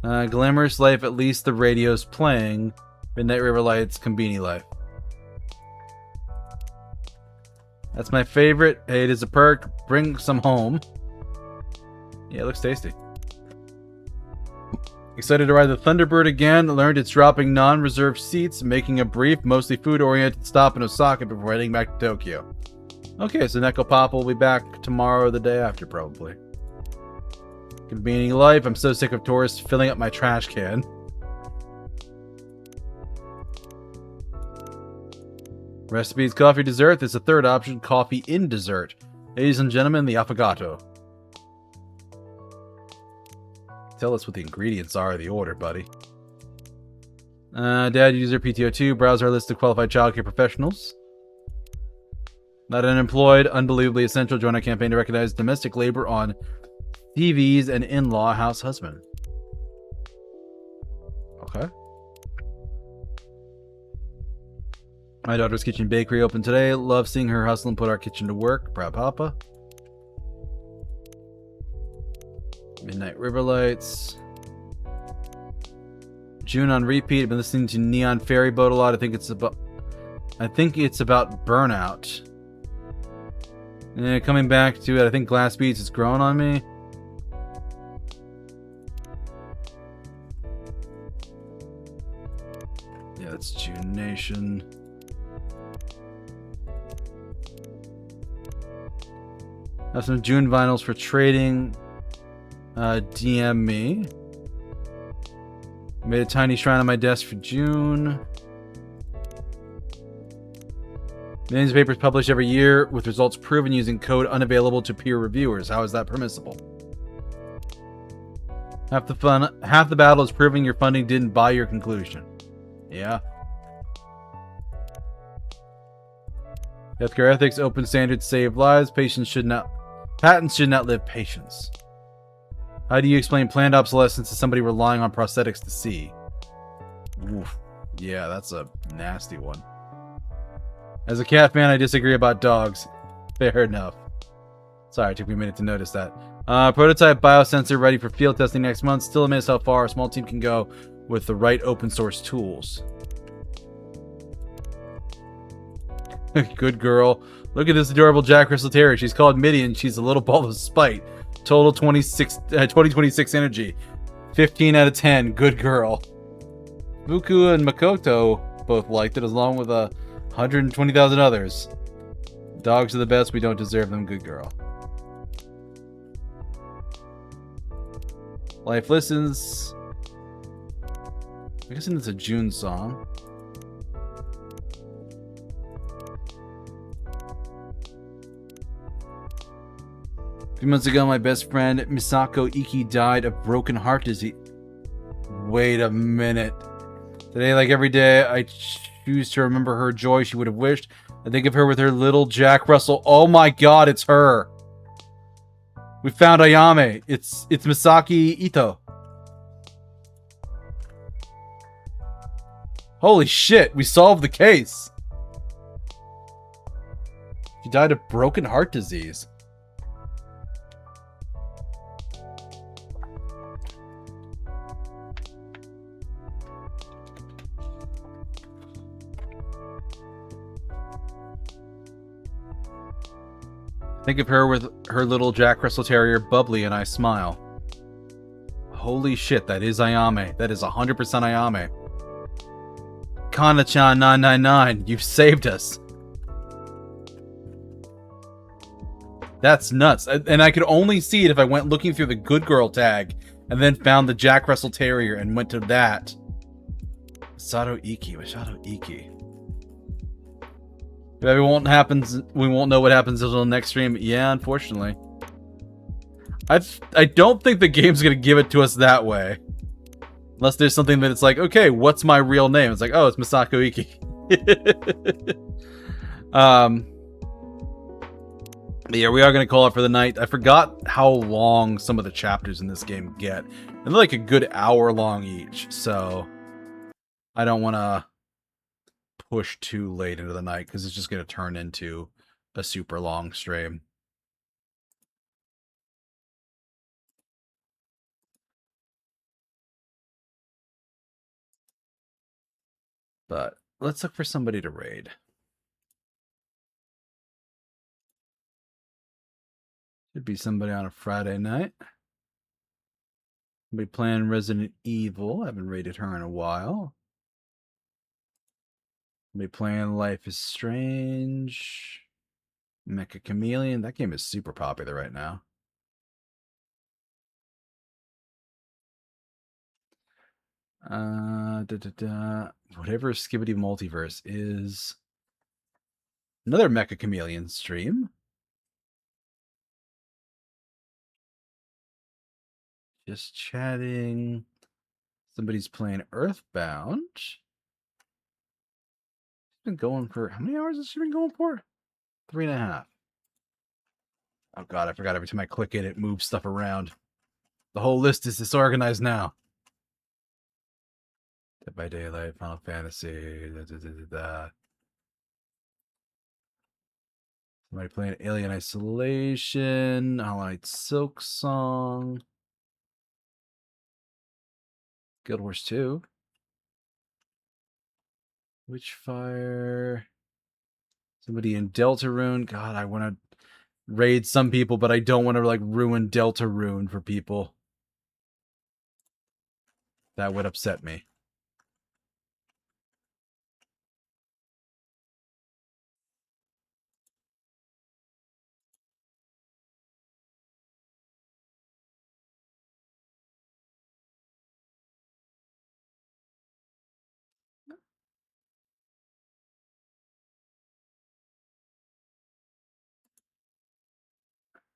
Glamorous Life, at least the radio's playing. Midnight River Lights, Konbini Life. That's my favorite. Hey, it is a perk. Bring some home. Yeah, it looks tasty. Excited to ride the Thunderbird again. Learned it's dropping non-reserved seats, making a brief, mostly food-oriented stop in Osaka before heading back to Tokyo. Okay, so Neko Papa will be back tomorrow or the day after, probably. Konbini Life. I'm so sick of tourists filling up my trash can. Recipes coffee dessert. There's a third option, coffee in dessert. Ladies and gentlemen, the affogato. Tell us what the ingredients are of the order, buddy. Dad user PTO2. Browse our list of qualified childcare professionals. Not unemployed. Unbelievably essential. Join our campaign to recognize domestic labor on TVs and in-law house husband. Okay. My daughter's kitchen bakery opened today. Love seeing her hustle and put our kitchen to work. Proud papa. Midnight River Lights. June on repeat. I've been listening to Neon Ferry Boat a lot. I think it's about burnout. Coming back to it, I think Glass Beats is growing on me. Yeah, that's June Nation. Have some June vinyls for trading. DM me. Made a tiny shrine on my desk for June. Millions of papers published every year with results proven using code unavailable to peer reviewers. How is that permissible? Half the battle is proving your funding didn't buy your conclusion. Yeah. Healthcare ethics, open standards save lives. Patents should not live patients. How do you explain planned obsolescence to somebody relying on prosthetics to see? Oof. Yeah, that's a nasty one. As a cat fan, I disagree about dogs. Fair enough. Sorry, it took me a minute to notice that. Prototype biosensor ready for field testing next month. Still amazed how far a small team can go with the right open source tools. Good girl. Look at this adorable Jack Russell Terrier. She's called Mitty and she's a little ball of spite. Total 2026 energy. 15 out of 10. Good girl. Fuku and Makoto both liked it, along with 120,000 others. Dogs are the best. We don't deserve them. Good girl. Life listens. I'm guessing it's a June song. A few months ago, my best friend Misako Iki died of broken heart disease. Wait a minute. Today, like every day, I choose to remember her joy she would have wished. I think of her with her little Jack Russell. Oh my god, it's her. We found Ayame. It's Misaki Ito. Holy shit, we solved the case. She died of broken heart disease. Think of her with her little Jack Russell Terrier, Bubbly, and I smile. Holy shit, that is Ayame. That is 100% Ayame. Kana-chan 999, you've saved us. That's nuts. And I could only see it if I went looking through the good girl tag and then found the Jack Russell Terrier and went to that. Masato Iki. Maybe we won't know what happens until the next stream. Yeah, unfortunately. I don't think the game's gonna give it to us that way. Unless there's something that it's like, okay, what's my real name? It's like, oh, it's Misako Iki. But yeah, we are gonna call it for the night. I forgot how long some of the chapters in this game get. And they're like a good hour long each, so I don't wanna push too late into the night because it's just going to turn into a super long stream. But let's look for somebody to raid. Should be somebody on a Friday night. Somebody playing Resident Evil. I haven't raided her in a while. Somebody playing Life is Strange. Mecha Chameleon. That game is super popular right now. Whatever Skibbity Multiverse is. Another Mecha Chameleon stream. Just chatting. Somebody's playing Earthbound. She's been going for... How many hours has she been going for? 3.5. Oh god, I forgot every time I click it moves stuff around. The whole list is disorganized now. Dead by Daylight, Final Fantasy... Somebody playing Alien Isolation, Allied Silk Song... Guild Wars 2. Witchfire. Somebody in Deltarune. God, I want to raid some people, but I don't want to like ruin Deltarune for people. That would upset me.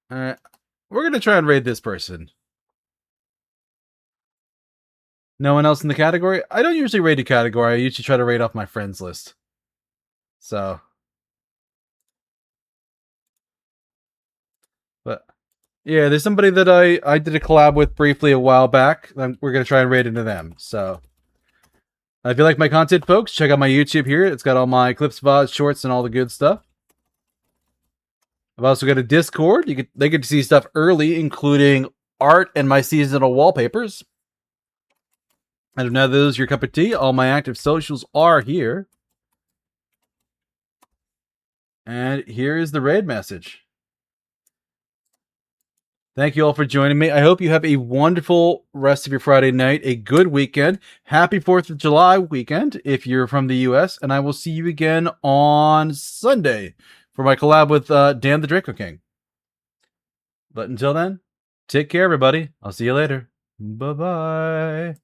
Alright, we're going to try and raid this person. No one else in the category? I don't usually raid a category. I usually try to raid off my friends list. So. But, yeah, there's somebody that I did a collab with briefly a while back. We're going to try and raid into them. So, if you like my content, folks, check out my YouTube here. It's got all my clips, VODs, shorts, and all the good stuff. I've also got a Discord. They get to see stuff early, including art and my seasonal wallpapers. And if none of those are your cup of tea, all my active socials are here. And here is the raid message. Thank you all for joining me. I hope you have a wonderful rest of your Friday night, a good weekend. Happy 4th of July weekend if you're from the US. And I will see you again on Sunday for my collab with Dan the Draco King. But until then, take care, everybody. I'll see you later. Bye-bye.